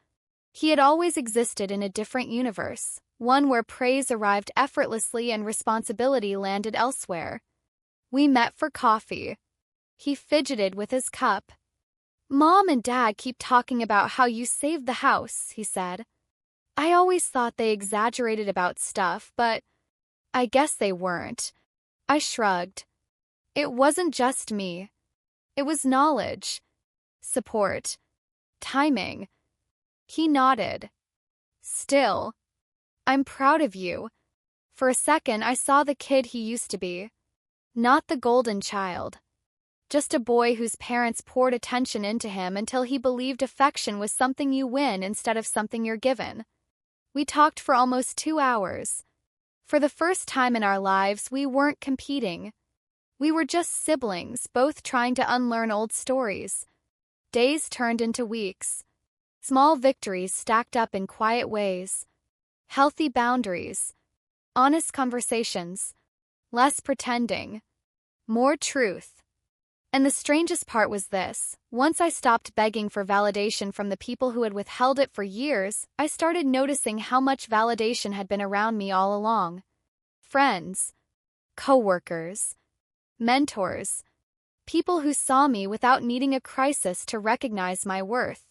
A: He had always existed in a different universe, one where praise arrived effortlessly and responsibility landed elsewhere. We met for coffee. He fidgeted with his cup. Mom and Dad keep talking about how you saved the house, he said. I always thought they exaggerated about stuff, but I guess they weren't. I shrugged. It wasn't just me. It was knowledge, support, timing. He nodded. Still, I'm proud of you. For a second, I saw the kid he used to be. Not the golden child. Just a boy whose parents poured attention into him until he believed affection was something you win instead of something you're given. We talked for almost 2 hours. For the first time in our lives, we weren't competing. We were just siblings, both trying to unlearn old stories. Days turned into weeks. Small victories stacked up in quiet ways. Healthy boundaries. Honest conversations. Less pretending. More truth. And the strangest part was this. Once I stopped begging for validation from the people who had withheld it for years, I started noticing how much validation had been around me all along. Friends. Co-workers. Mentors. People who saw me without needing a crisis to recognize my worth.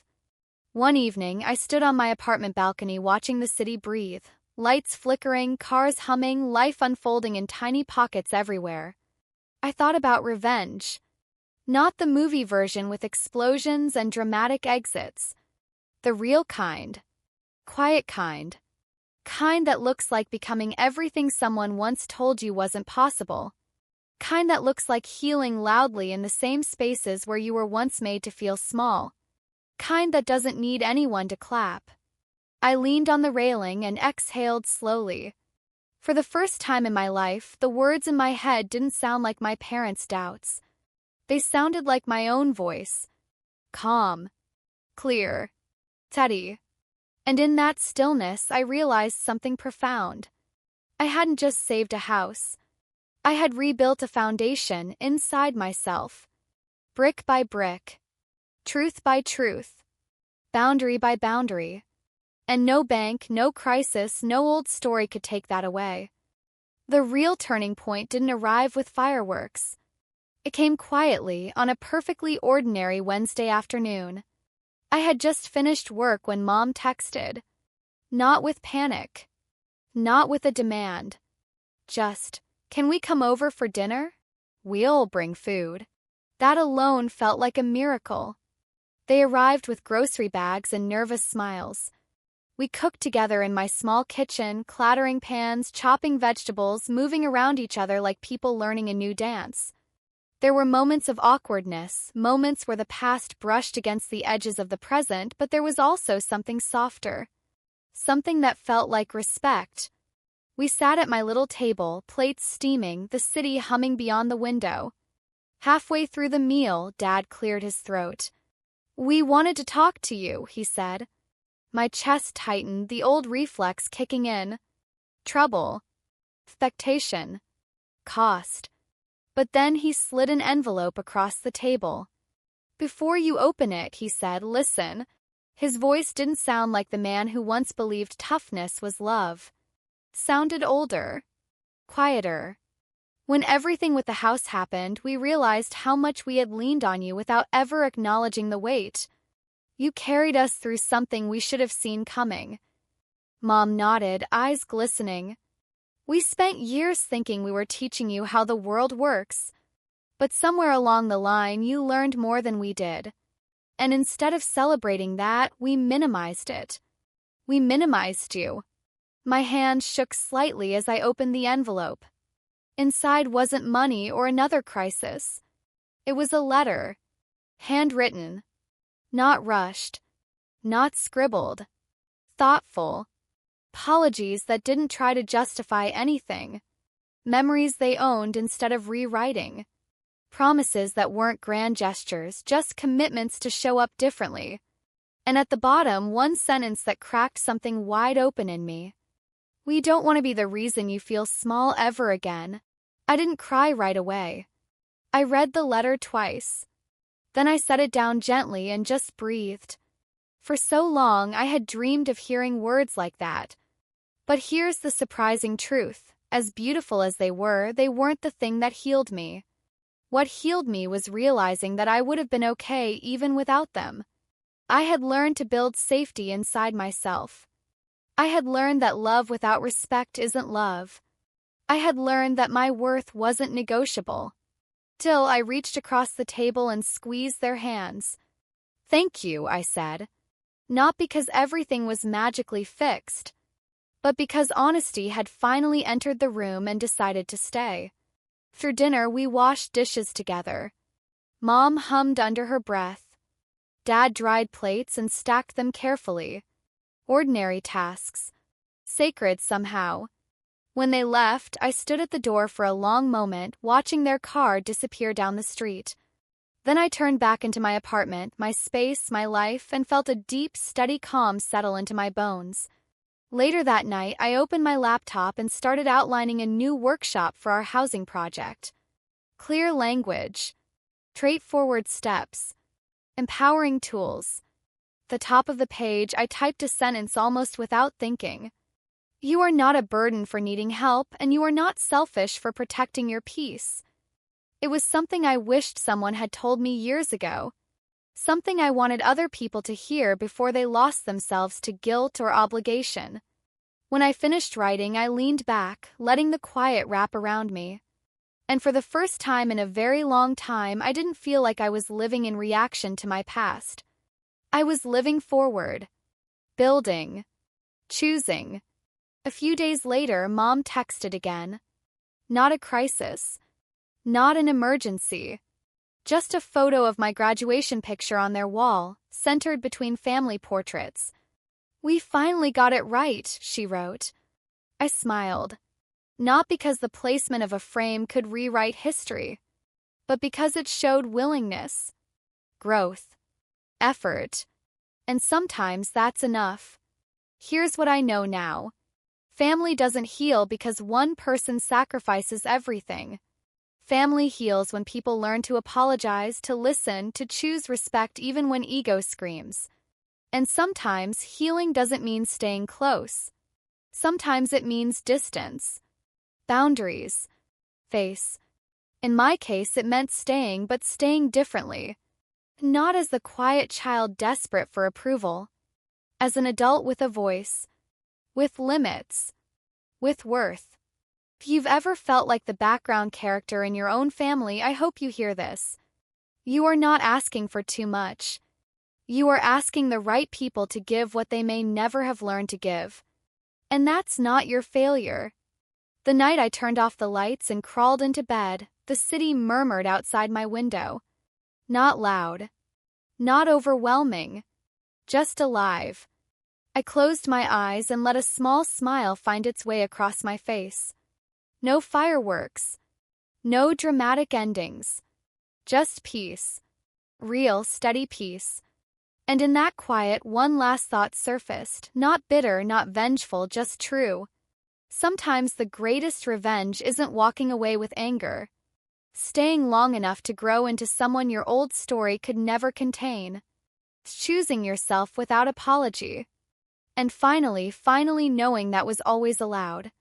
A: One evening, I stood on my apartment balcony watching the city breathe. Lights flickering, cars humming, life unfolding in tiny pockets everywhere. I thought about revenge. Not the movie version with explosions and dramatic exits. The real kind. Quiet kind. Kind that looks like becoming everything someone once told you wasn't possible. Kind that looks like healing loudly in the same spaces where you were once made to feel small. Kind that doesn't need anyone to clap. I leaned on the railing and exhaled slowly. For the first time in my life, the words in my head didn't sound like my parents' doubts. They sounded like my own voice. Calm. Clear. Steady. And in that stillness, I realized something profound. I hadn't just saved a house. I had rebuilt a foundation inside myself. Brick by brick. Truth by truth. Boundary by boundary. And no bank, no crisis, no old story could take that away. The real turning point didn't arrive with fireworks. It came quietly on a perfectly ordinary Wednesday afternoon. I had just finished work when Mom texted. Not with panic. Not with a demand. Just, can we come over for dinner? We'll bring food. That alone felt like a miracle. They arrived with grocery bags and nervous smiles. We cooked together in my small kitchen, clattering pans, chopping vegetables, moving around each other like people learning a new dance. There were moments of awkwardness, moments where the past brushed against the edges of the present, but there was also something softer. Something that felt like respect. We sat at my little table, plates steaming, the city humming beyond the window. Halfway through the meal, Dad cleared his throat. We wanted to talk to you, he said. My chest tightened, the old reflex kicking in. Trouble. Expectation. Cost. But then he slid an envelope across the table. Before you open it, he said, listen. His voice didn't sound like the man who once believed toughness was love. It sounded older. Quieter. When everything with the house happened, we realized how much we had leaned on you without ever acknowledging the weight. You carried us through something we should have seen coming. Mom nodded, eyes glistening. We spent years thinking we were teaching you how the world works. But somewhere along the line, you learned more than we did. And instead of celebrating that, we minimized it. We minimized you. My hand shook slightly as I opened the envelope. Inside wasn't money or another crisis. It was a letter. Handwritten. Not rushed. Not scribbled. Thoughtful. Apologies that didn't try to justify anything. Memories they owned instead of rewriting. Promises that weren't grand gestures, just commitments to show up differently. And at the bottom, one sentence that cracked something wide open in me. We don't want to be the reason you feel small ever again. I didn't cry right away. I read the letter twice. Then I set it down gently and just breathed. For so long, I had dreamed of hearing words like that. But here's the surprising truth. As beautiful as they weren't the thing that healed me. What healed me was realizing that I would have been okay even without them. I had learned to build safety inside myself. I had learned that love without respect isn't love. I had learned that my worth wasn't negotiable. Till I reached across the table and squeezed their hands. "Thank you," I said. Not because everything was magically fixed, but because honesty had finally entered the room and decided to stay. Through dinner, we washed dishes together. Mom hummed under her breath. Dad dried plates and stacked them carefully. Ordinary tasks. Sacred somehow. When they left, I stood at the door for a long moment, watching their car disappear down the street. Then I turned back into my apartment, my space, my life, and felt a deep, steady calm settle into my bones. Later that night, I opened my laptop and started outlining a new workshop for our housing project. Clear language, straightforward steps, empowering tools. The top of the page, I typed a sentence almost without thinking. You are not a burden for needing help, and you are not selfish for protecting your peace. It was something I wished someone had told me years ago. Something I wanted other people to hear before they lost themselves to guilt or obligation. When I finished writing, I leaned back, letting the quiet wrap around me. And for the first time in a very long time, I didn't feel like I was living in reaction to my past. I was living forward, building, choosing. A few days later, Mom texted again. Not a crisis. Not an emergency. Just a photo of my graduation picture on their wall, centered between family portraits. "We finally got it right," she wrote. I smiled. Not because the placement of a frame could rewrite history, but because it showed willingness, growth, effort. And sometimes that's enough. Here's what I know now. Family doesn't heal because one person sacrifices everything. Family heals when people learn to apologize, to listen, to choose respect even when ego screams. And sometimes healing doesn't mean staying close. Sometimes it means distance, boundaries, face. In my case, it meant staying, but staying differently. Not as the quiet child desperate for approval. As an adult with a voice. With limits. With worth. If you've ever felt like the background character in your own family, I hope you hear this. You are not asking for too much. You are asking the right people to give what they may never have learned to give. And that's not your failure. The night I turned off the lights and crawled into bed, the city murmured outside my window. Not loud. Not overwhelming. Just alive. I closed my eyes and let a small smile find its way across my face. No fireworks. No dramatic endings. Just peace. Real, steady peace. And in that quiet, one last thought surfaced, not bitter, not vengeful, just true. Sometimes the greatest revenge isn't walking away with anger. Staying long enough to grow into someone your old story could never contain. Choosing yourself without apology. And finally knowing that was always allowed.